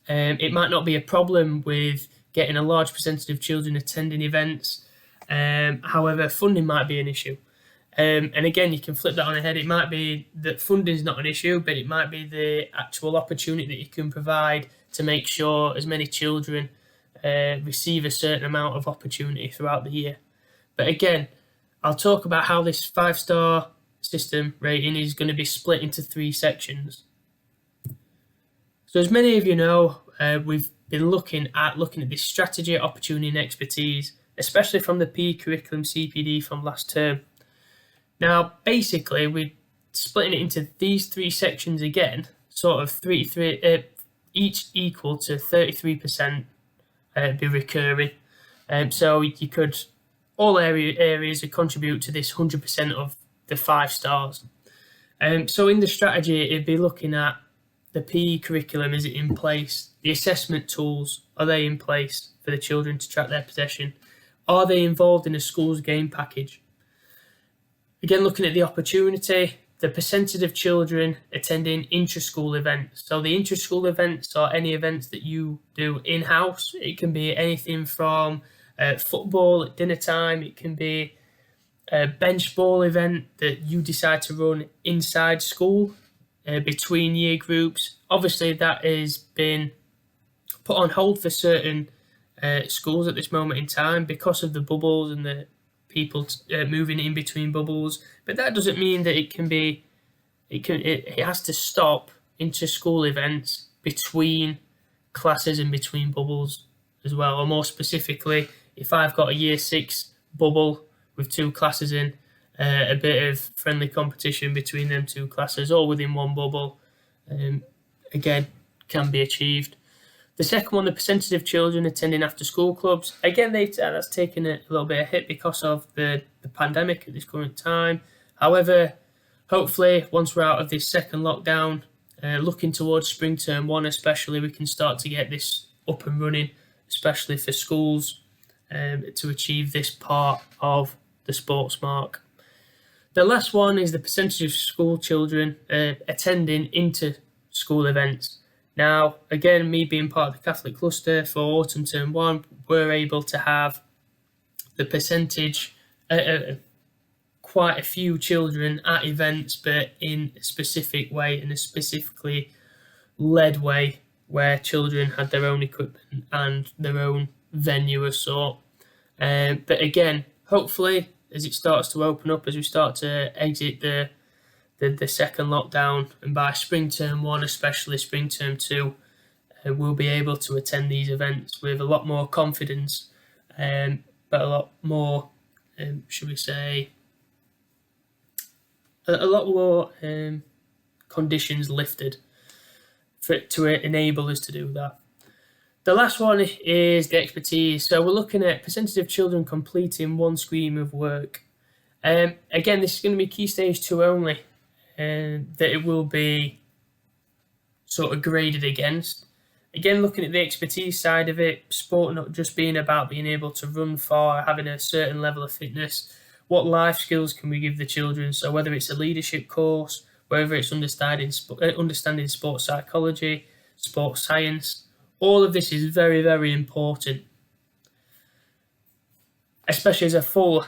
it might not be a problem with getting a large percentage of children attending events. However, funding might be an issue. And again, you can flip that on its head. It might be that funding is not an issue, but it might be the actual opportunity that you can provide to make sure as many children receive a certain amount of opportunity throughout the year. But again, I'll talk about how this 5-star system rating is going to be split into 3 sections. So as many of you know, we've been looking at this strategy, opportunity and expertise, especially from the PE curriculum CPD from last term. Now, basically, we're splitting it into these 3 sections again, sort of each equal to 33% be recurring. So you could, all areas contribute to this 100% of the 5 stars. So in the strategy, it'd be looking at the PE curriculum, is it in place? The assessment tools, are they in place for the children to track their possession? Are they involved in a school's game package? Again, looking at the opportunity, the percentage of children attending intra-school events. So the intra-school events are any events that you do in-house. It can be anything from football at dinner time. It can be a bench ball event that you decide to run inside school between year groups. Obviously, that has been put on hold for certain schools at this moment in time because of the bubbles and the people moving in between bubbles. But that doesn't mean that it has to stop inter-school events between classes and between bubbles as well. Or more specifically, if I've got a year 6 bubble with 2 classes in, a bit of friendly competition between them 2 classes, all within one bubble, again, can be achieved. The second one, the percentage of children attending after-school clubs. Again, that's taken a little bit of hit because of the pandemic at this current time. However, hopefully, once we're out of this second lockdown, looking towards spring term 1 especially, we can start to get this up and running, especially for schools, to achieve this part of the sports mark. The last one is the percentage of school children attending inter-school events. Now, again, me being part of the Catholic cluster for autumn term 1, we're able to have the percentage, quite a few children at events, but in a specific way, in a specifically led way, where children had their own equipment and their own venue of sort. But again, hopefully, as it starts to open up, as we start to exit the second lockdown, and by spring term 1, especially spring term 2, we'll be able to attend these events with a lot more confidence, but a lot more, should we say, a lot more conditions lifted to enable us to do that. The last one is the expertise. So we're looking at percentage of children completing one stream of work. Again, this is going to be Key Stage 2 only, that it will be sort of graded against. Again, looking at the expertise side of it, sport not just being about being able to run far, having a certain level of fitness. What life skills can we give the children? So whether it's a leadership course, whether it's understanding sports psychology, sports science, all of this is very, very important, especially as a full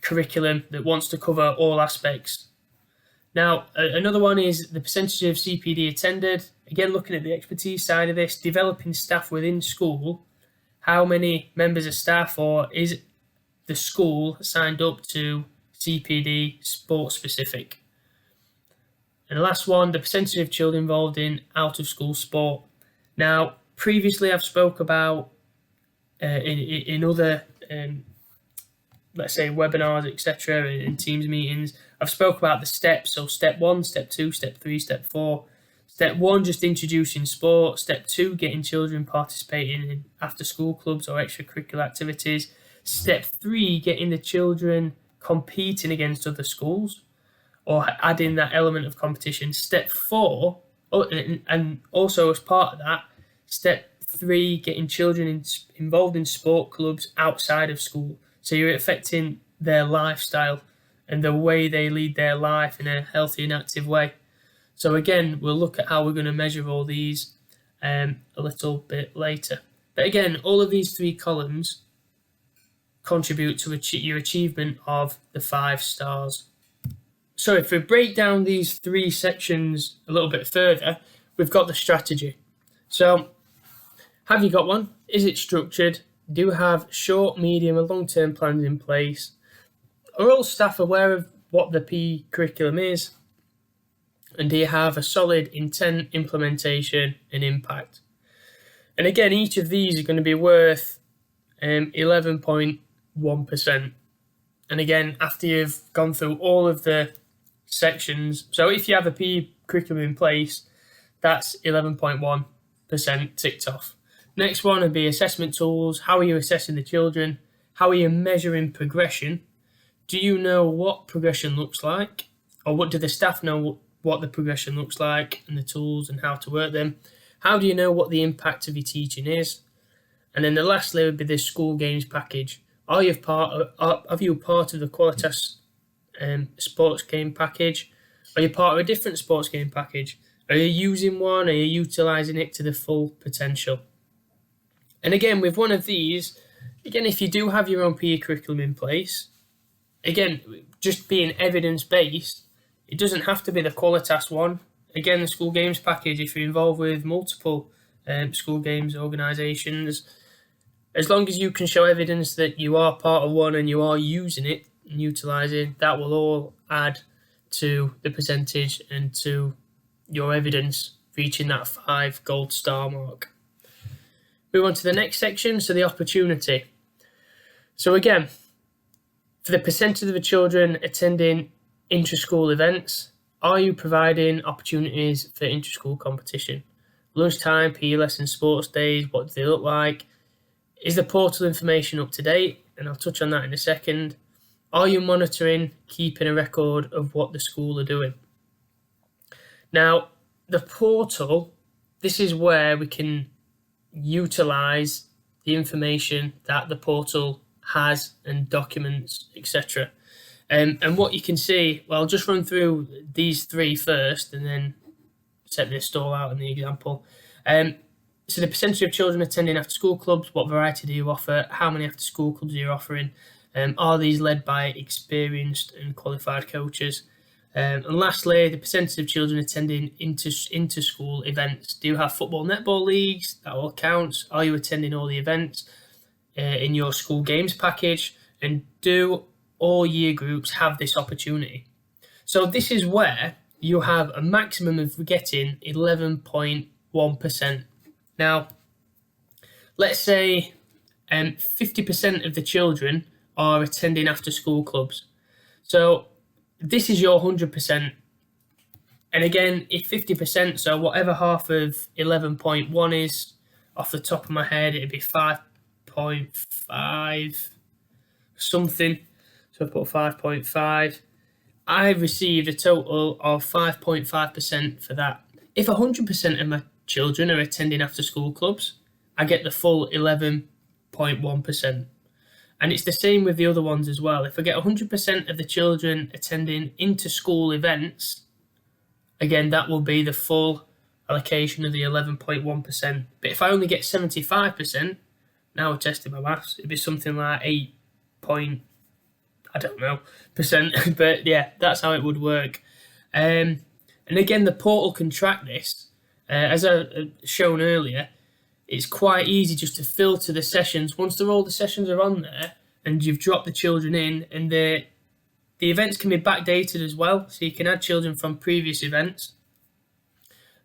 curriculum that wants to cover all aspects. Now, another one is the percentage of CPD attended. Again, looking at the expertise side of this, developing staff within school. How many members of staff, or is the school signed up to CPD sports specific? And the last one, the percentage of children involved in out of school sport. Now, previously I've spoke about in other let's say webinars, etc., and Teams meetings, I've spoke about the steps. So step 1, step 2, step 3, step 4. Step 1, just introducing sport. Step 2, getting children participating in after school clubs or extracurricular activities. Step 3, getting the children competing against other schools or adding that element of competition. Step 4, and also as part of that, step 3, getting children involved in sport clubs outside of school. So you're affecting their lifestyle and the way they lead their life in a healthy and active way. So again, we'll look at how we're going to measure all these a little bit later. But again, all of these 3 columns contribute to your achievement of the 5 stars. So if we break down these 3 sections a little bit further, we've got the strategy. So have you got one? Is it structured? Do you have short, medium and long-term plans in place? Are all staff aware of what the PE curriculum is? And do you have a solid intent, implementation and impact? And again, each of these are going to be worth 11.1%. And again, after you've gone through all of the sections, so if you have a PE curriculum in place, that's 11.1% ticked off. Next one would be assessment tools. How are you assessing the children? How are you measuring progression? Do you know what progression looks like? Or what do the staff know what the progression looks like and the tools and how to work them? How do you know what the impact of your teaching is? And then the lastly would be the school games package. Are you part of the Qualitas sports game package? Are you part of a different sports game package? Are you using one? Are you utilising it to the full potential? And again, with one of these, again, if you do have your own PE curriculum in place, again, just being evidence-based, it doesn't have to be the Qualitas one. Again, the school games package, if you're involved with multiple school games organisations, as long as you can show evidence that you are part of one and you are using it and utilising, that will all add to the percentage and to your evidence reaching that 5 gold star mark. Move on to the next section, so the opportunity. So again, for the percentage of the children attending inter-school events, are you providing opportunities for inter-school competition? Lunchtime, PE lessons, sports days, what do they look like? Is the portal information up to date? And I'll touch on that in a second. Are you monitoring, keeping a record of what the school are doing? Now, the portal, this is where we can utilize the information that the portal has and documents, etc. And what you can see, well, I'll just run through these three first and then set this all out in the example. So the percentage of children attending after school clubs, what variety do you offer, how many after school clubs are you offering, are these led by experienced and qualified coaches? And lastly, the percentage of children attending inter-school events. Do you have football, netball leagues? That all counts. Are you attending all the events in your school games package? And do all year groups have this opportunity? So this is where you have a maximum of getting 11.1%. Now, let's say 50% of the children are attending after school clubs. So this is your 100%. And again, if 50%, so whatever half of 11.1 is, off the top of my head, it'd be 5.5 something. So I put 5.5. I received a total of 5.5% for that. If 100% of my children are attending after school clubs, I get the full 11.1%. And it's the same with the other ones as well. If I get 100% of the children attending inter-school events, again, that will be the full allocation of the 11.1%. But if I only get 75%, now we're testing my maths, it'd be something like 8%. But yeah, that's how it would work. And again, the portal can track this. As I shown earlier, it's quite easy just to filter the sessions. Once all the sessions are on there and you've dropped the children in, and the events can be backdated as well, so you can add children from previous events.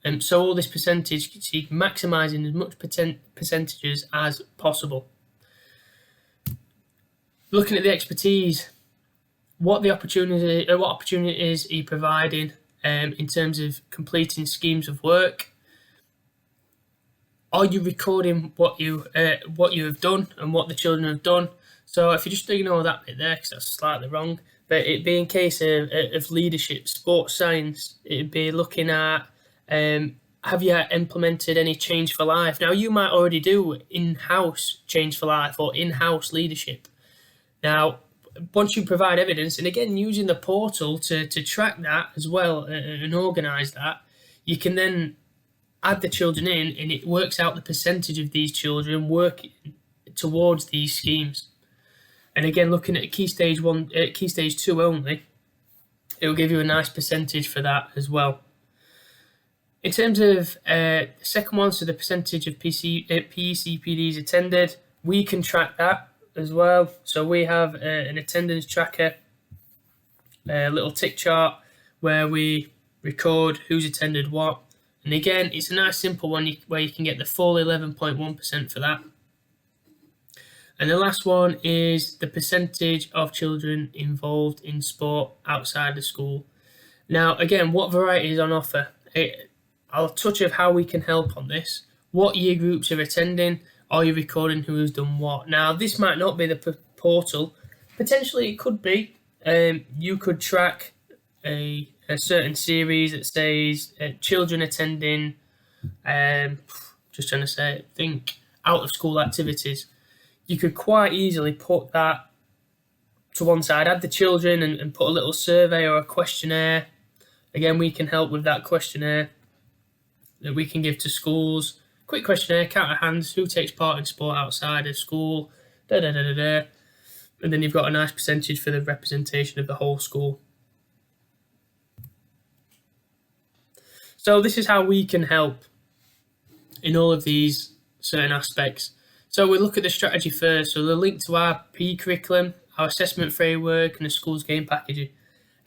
And so all this percentage, so you can maximising as much percentages as possible. Looking at the expertise, what opportunities are you providing in terms of completing schemes of work? Are you recording what you have done and what the children have done? So if you just ignore that bit there, because that's slightly wrong, but it'd be in case of leadership, sports science, it'd be looking at have you implemented any change for life? Now, you might already do in-house change for life or in-house leadership. Now, once you provide evidence, and again, using the portal to track that as well and organise that, you can then add the children in, and it works out the percentage of these children working towards these schemes. And again, looking at key stage 2 only, it will give you a nice percentage for that as well. In terms of the second one, so the percentage of PECPDs attended, we can track that as well. So we have an attendance tracker, a little tick chart where we record who's attended what. And again, it's a nice simple one where you can get the full 11.1% for that. And the last one is the percentage of children involved in sport outside the school. Now, again, what variety is on offer? I'll touch on how we can help on this. What year groups are attending? Are you recording who has done what? Now, this might not be the portal. Potentially, it could be. You could track a certain series that says children attending, out of school activities. You could quite easily put that to one side, add the children and put a little survey or a questionnaire. Again, we can help with that questionnaire that we can give to schools. Quick questionnaire, count of hands, who takes part in sport outside of school, and then you've got a nice percentage for the representation of the whole school. So this is how we can help in all of these certain aspects. So we look at the strategy first. So the link to our curriculum, our assessment framework, and the school's game packaging.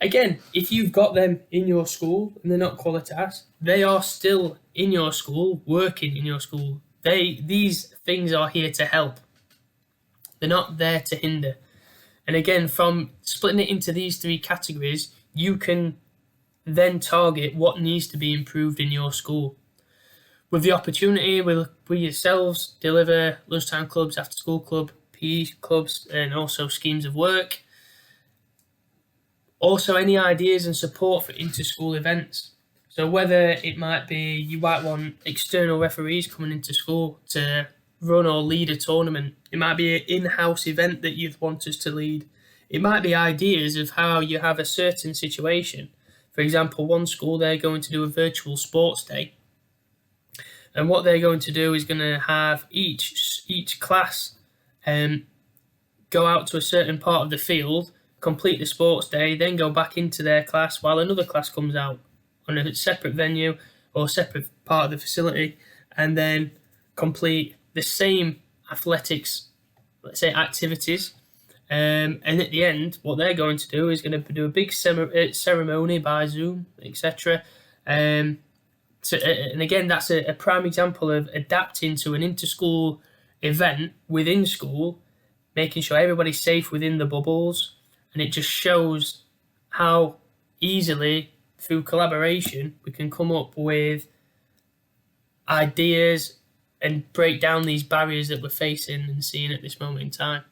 Again, if you've got them in your school and they're not Qualitas, they are still in your school, working in your school. These things are here to help. They're not there to hinder. And again, from splitting it into these three categories, you can then target what needs to be improved in your school. With the opportunity, we yourselves deliver lunchtime clubs, after school club, PE clubs, and also schemes of work. Also, any ideas and support for inter-school events. So whether it might be you might want external referees coming into school to run or lead a tournament. It might be an in-house event that you'd want us to lead. It might be ideas of how you have a certain situation. For example, one school, they're going to do a virtual sports day. And what they're going to do is going to have each class go out to a certain part of the field, complete the sports day, then go back into their class while another class comes out on a separate venue or separate part of the facility, and then complete the same athletics, let's say, activities. And at the end, what they're going to do is going to do a big ceremony by Zoom, etc. And again, that's a prime example of adapting to an inter-school event within school, making sure everybody's safe within the bubbles, and it just shows how easily, through collaboration, we can come up with ideas and break down these barriers that we're facing and seeing at this moment in time.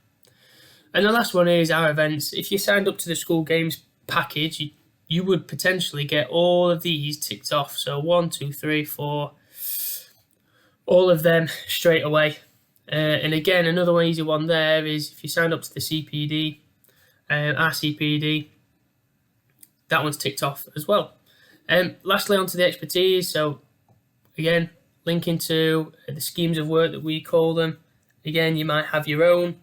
And the last one is our events. If you signed up to the school games package, you would potentially get all of these ticked off. So 1, 2, 3, 4, all of them straight away. And again, another easy one there is if you signed up to the CPD, our CPD, that one's ticked off as well. Lastly, onto the expertise. So again, linking to the schemes of work that we call them. Again, you might have your own.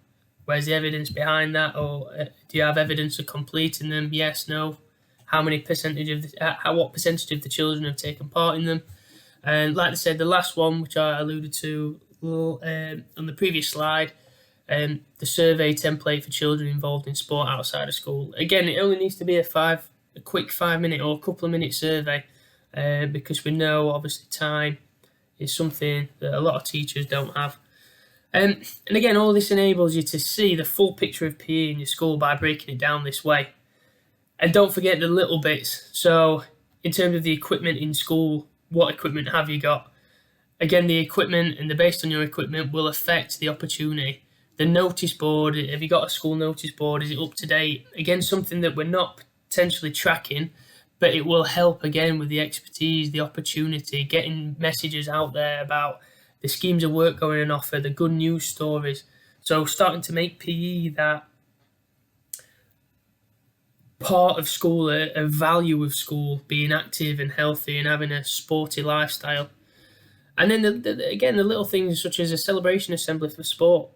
Where's the evidence behind that? Or do you have evidence of completing them? Yes, no. How many percentage of what percentage of the children have taken part in them? And like I said, the last one, which I alluded to on the previous slide, the survey template for children involved in sport outside of school. Again, it only needs to be a quick 5-minute or a couple of minute survey, because we know obviously time is something that a lot of teachers don't have. And again, all this enables you to see the full picture of PE in your school by breaking it down this way. And don't forget the little bits. So in terms of the equipment in school, what equipment have you got? Again, the equipment and the based on your equipment will affect the opportunity. The notice board, have you got a school notice board? Is it up to date? Again, something that we're not potentially tracking, but it will help again with the expertise, the opportunity, getting messages out there about the schemes of work going on offer, the good news stories. So starting to make PE that part of school, a value of school, being active and healthy and having a sporty lifestyle. And then, the little things such as a celebration assembly for sport.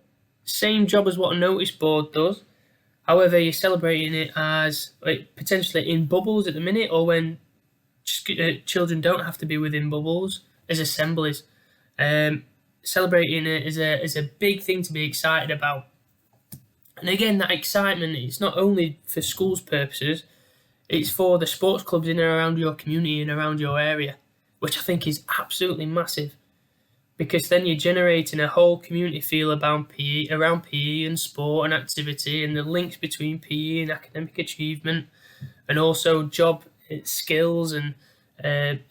Same job as what a notice board does. However, you're celebrating it as potentially in bubbles at the minute, or when children don't have to be within bubbles, as assemblies. Celebrating it is a big thing to be excited about. And again, that excitement, it's not only for schools' purposes, it's for the sports clubs in and around your community and around your area, which I think is absolutely massive, because then you're generating a whole community feel about around PE and sport and activity, and the links between PE and academic achievement, and also job skills and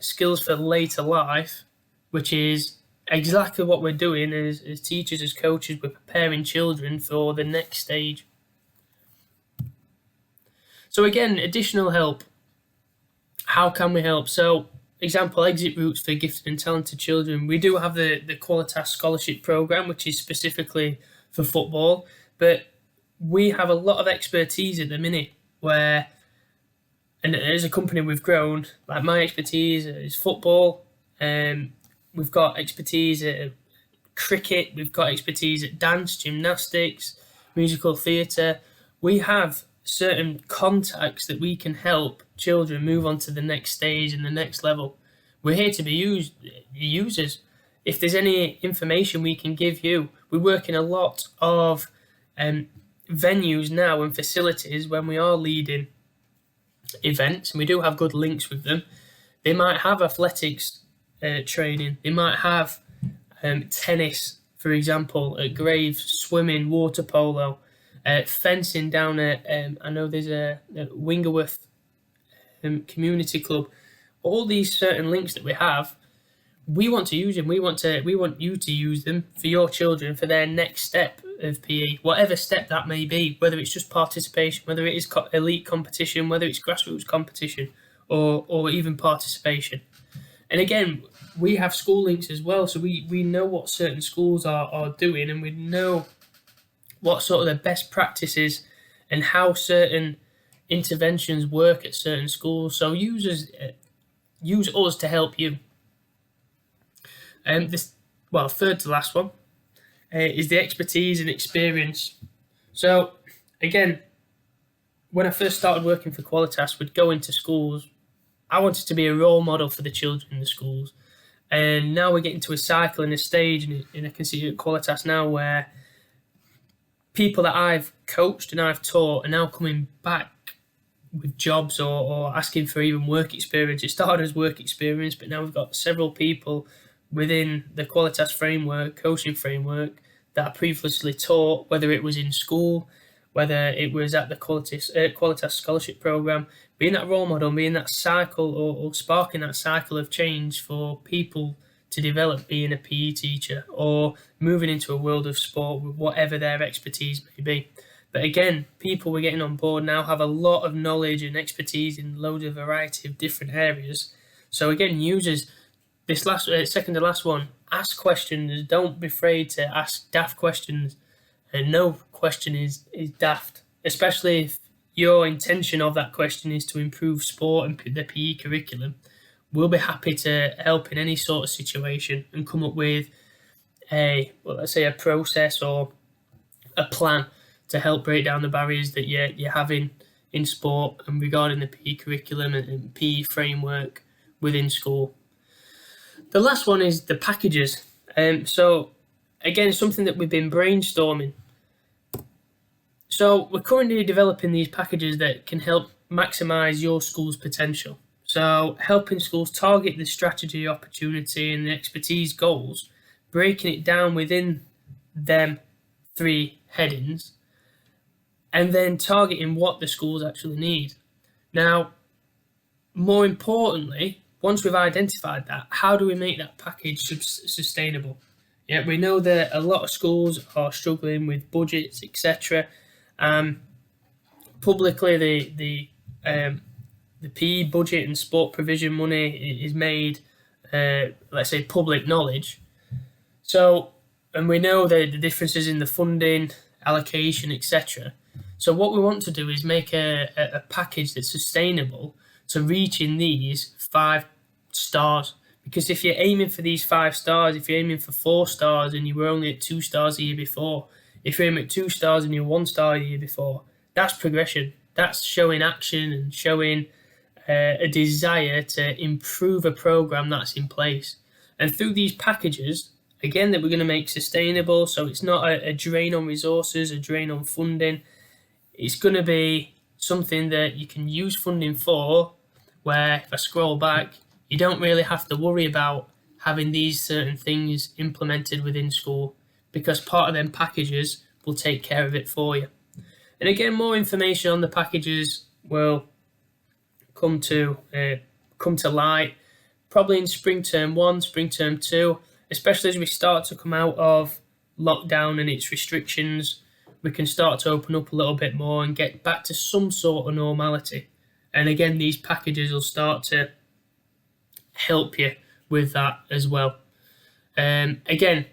skills for later life, which is exactly what we're doing as teachers, as coaches. We're preparing children for the next stage. So again, additional help. How can we help? So, example, exit routes for gifted and talented children. We do have the Qualitas Scholarship Programme, which is specifically for football, but we have a lot of expertise at the minute where, and as a company we've grown, like my expertise is football, we've got expertise at cricket, we've got expertise at dance, gymnastics, musical theatre. We have certain contacts that we can help children move on to the next stage and the next level. We're here to be users. If there's any information we can give you, we work in a lot of venues now and facilities when we are leading events, and we do have good links with them. They might have athletics training. They might have tennis, for example, at Graves, swimming, water polo, fencing down at, I know there's a Wingerworth community club. All these certain links that we have, we want to use them. We want you to use them for your children for their next step of PE, whatever step that may be, whether it's just participation, whether it is elite competition, whether it's grassroots competition, or even participation. And again, we have school links as well, so we know what certain schools are doing, and we know what sort of the best practices and how certain interventions work at certain schools. So use us to help you. Third to last one is the expertise and experience. So again, when I first started working for Qualitas, we'd go into schools. I wanted to be a role model for the children in the schools. And now we're getting to a cycle and a stage, and I can see at Qualitas now where people that I've coached and I've taught are now coming back with jobs or asking for even work experience. It started as work experience, but now we've got several people within the Qualitas framework, coaching framework, that I previously taught, whether it was in school, whether it was at the Qualitas Scholarship Programme, being that role model, being that cycle or sparking that cycle of change for people to develop being a PE teacher or moving into a world of sport with whatever their expertise may be. But again, people we're getting on board now have a lot of knowledge and expertise in loads of variety of different areas. So again, users, this second to last one, ask questions. Don't be afraid to ask daft questions. And no question is daft, especially if your intention of that question is to improve sport and the PE curriculum. We'll be happy to help in any sort of situation and come up with a process or a plan to help break down the barriers that you're having in sport and regarding the PE curriculum and PE framework within school. The last one is the packages. So again, something that we've been brainstorming. So we're currently developing these packages that can help maximise your school's potential. So helping schools target the strategy, opportunity and the expertise goals, breaking it down within them 3 headings, and then targeting what the schools actually need. Now, more importantly, once we've identified that, how do we make that package sustainable? Yeah, we know that a lot of schools are struggling with budgets, etc. Publicly, the PE budget and sport provision money is made, let's say, public knowledge. So, and we know the differences in the funding, allocation, etc. So what we want to do is make a package that's sustainable to reaching these 5 stars. Because if you're aiming for these 5 stars, if you're aiming for 4 stars and you were only at 2 stars the year before, if you're aiming at 2 stars and you're 1 star the year before, that's progression. That's showing action and showing a desire to improve a program that's in place. And through these packages, again, that we're going to make sustainable, so it's not a drain on resources, a drain on funding. It's going to be something that you can use funding for, where if I scroll back, you don't really have to worry about having these certain things implemented within school, because part of them packages will take care of it for you. And again, more information on the packages will come to light probably in spring term 1, spring term 2, especially as we start to come out of lockdown and its restrictions. We can start to open up a little bit more and get back to some sort of normality. And again, these packages will start to help you with that as well. Again,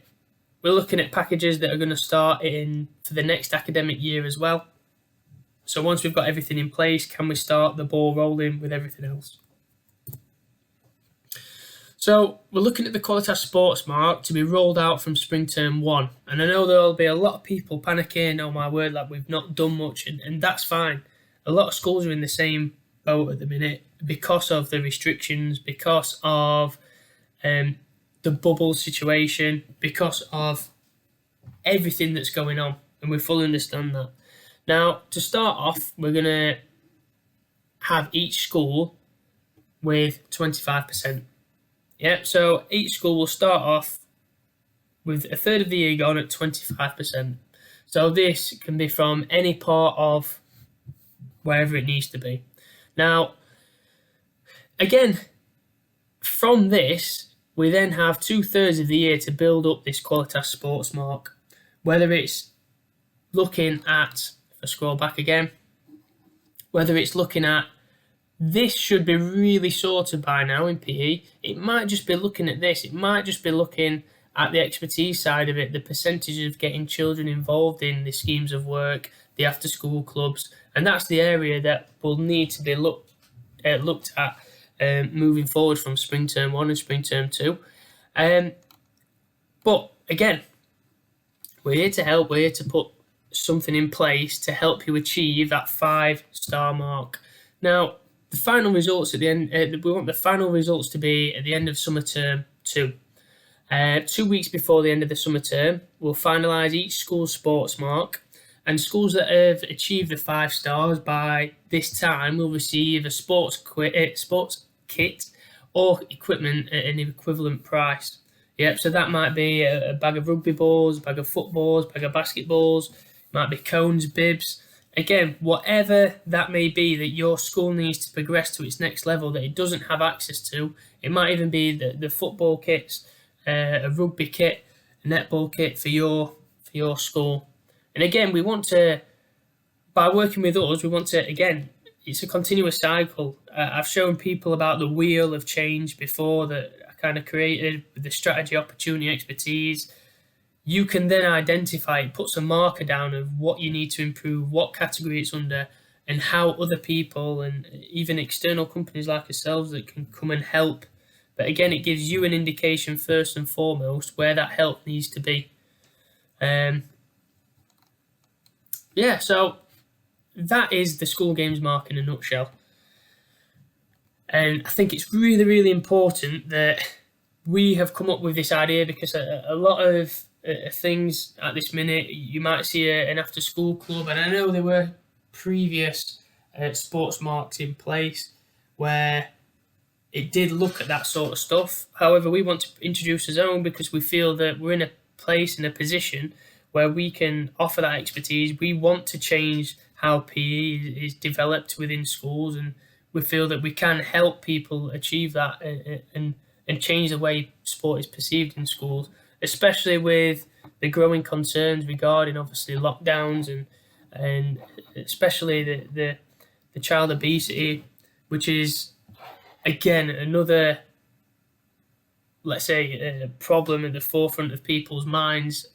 we're looking at packages that are going to start for the next academic year as well. So once we've got everything in place, can we start the ball rolling with everything else? So we're looking at the Qualitas Sports Mark to be rolled out from spring term 1. And I know there'll be a lot of people panicking, oh my word, like we've not done much, and that's fine. A lot of schools are in the same boat at the minute because of the restrictions, because of the bubble situation, because of everything that's going on, and we fully understand that. Now, to start off, we're going to have each school with 25%. Yeah, so each school will start off with a third of the year gone at 25%. So this can be from any part of wherever it needs to be. Now, again, from this, we then have 2/3 of the year to build up this Qualitas Sports Mark. Whether it's looking at, if I scroll back again, whether it's looking at this should be really sorted by now in PE. It might just be looking at this. It might just be looking at the expertise side of it, the percentage of getting children involved in the schemes of work, the after-school clubs, and that's the area that will need to be looked at moving forward from spring term 1 and spring term 2. But again, we're here to help. We're here to put something in place to help you achieve that 5-star mark. Now, the final results at the end, we want the final results to be at the end of summer term 2. 2 weeks before the end of the summer term, we'll finalise each school's sports mark, and schools that have achieved the 5 stars by this time will receive a sports kit or equipment at an equivalent price. Yep, so that might be a bag of rugby balls, a bag of footballs, a bag of basketballs, might be cones, bibs. Again, whatever that may be that your school needs to progress to its next level that it doesn't have access to, it might even be the football kits, a rugby kit, a netball kit for your school. And again, we want to, by working with us, we want to, again, it's a continuous cycle. I've shown people about the wheel of change before that I kind of created with the strategy, opportunity, expertise. You can then identify, it puts a marker down of what you need to improve, what category it's under, and how other people and even external companies like ourselves that can come and help. But again, it gives you an indication first and foremost where that help needs to be. So that is the School Games Mark in a nutshell. And I think it's really, really important that we have come up with this idea, because a lot of things at this minute, you might see an after-school club, and I know there were previous sports marks in place where it did look at that sort of stuff. However, we want to introduce our own because we feel that we're in a place, in a position where we can offer that expertise. We want to change how PE is developed within schools, and we feel that we can help people achieve that and change the way sport is perceived in schools, especially with the growing concerns regarding obviously lockdowns and especially the child obesity, which is again another, let's say, problem at the forefront of people's minds,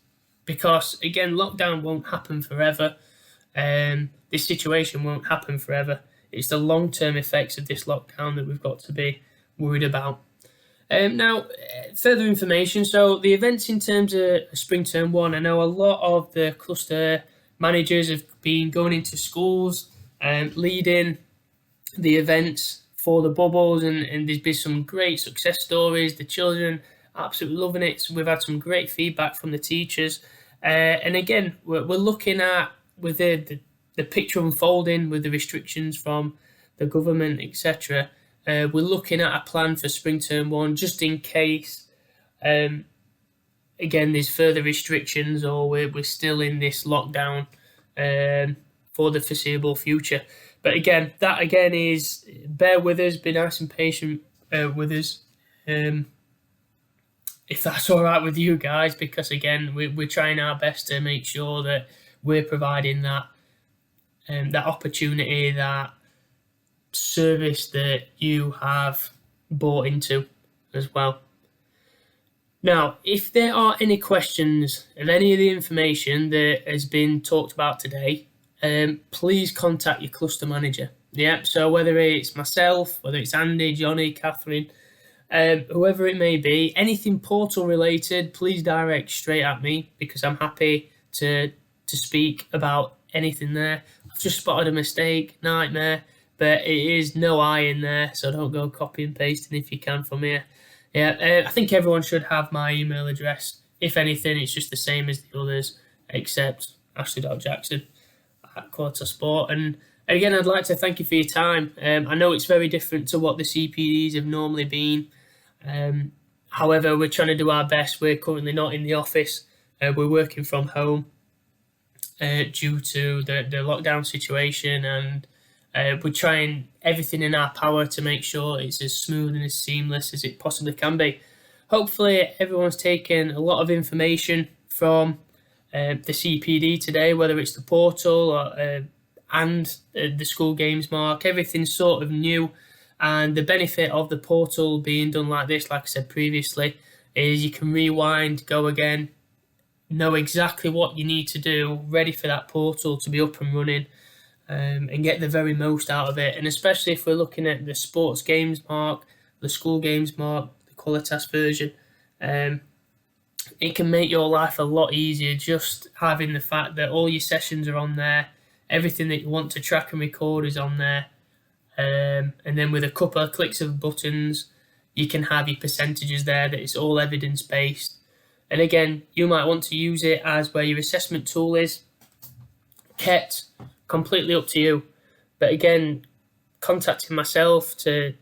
because again, lockdown won't happen forever. This situation won't happen forever. It's the long-term effects of this lockdown that we've got to be worried about. Now, further information. So the events in terms of spring term 1, I know a lot of the cluster managers have been going into schools and leading the events for the bubbles, and there's been some great success stories. The children absolutely loving it. So we've had some great feedback from the teachers. And again, we're looking at, with the picture unfolding with the restrictions from the government, etc., we're looking at a plan for spring term 1 just in case, again, there's further restrictions or we're still in this lockdown for the foreseeable future. But again, that again is, bear with us, be nice and patient with us. If that's all right with you guys, because again, we're trying our best to make sure that we're providing that opportunity, that service that you have bought into as well. Now, if there are any questions of any of the information that has been talked about today, please contact your cluster manager. Yeah, so whether it's myself, whether it's Andy, Johnny, Catherine, whoever it may be, anything portal related, please direct straight at me, because I'm happy to speak about anything there. I've just spotted a mistake, nightmare, but it is no I in there, so don't go copy and pasting if you can from here. Yeah, I think everyone should have my email address. If anything, it's just the same as the others, except Ashley.Jackson@Qualitas Sport. And again, I'd like to thank you for your time. I know it's very different to what the CPDs have normally been. However, we're trying to do our best. We're currently not in the office. We're working from home due to the lockdown situation, and we're trying everything in our power to make sure it's as smooth and as seamless as it possibly can be. Hopefully, everyone's taken a lot of information from the CPD today, whether it's the portal or and the School Games Mark. Everything's sort of new, and the benefit of the portal being done like this, like I said previously, is you can rewind, go again, know exactly what you need to do, ready for that portal to be up and running, and get the very most out of it. And especially if we're looking at the Sports Games Mark, the School Games Mark, the Qualitas version, it can make your life a lot easier just having the fact that all your sessions are on there, everything that you want to track and record is on there, and then with a couple of clicks of buttons, you can have your percentages there, that it's all evidence-based. And again, you might want to use it as where your assessment tool is kept, completely up to you. But again, contacting myself to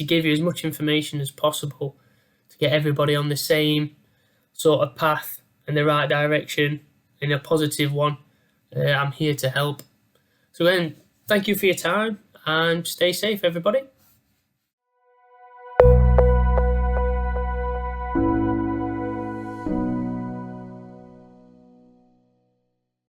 give you as much information as possible to get everybody on the same sort of path in the right direction, in a positive one. I'm here to help. So again, thank you for your time and stay safe, everybody.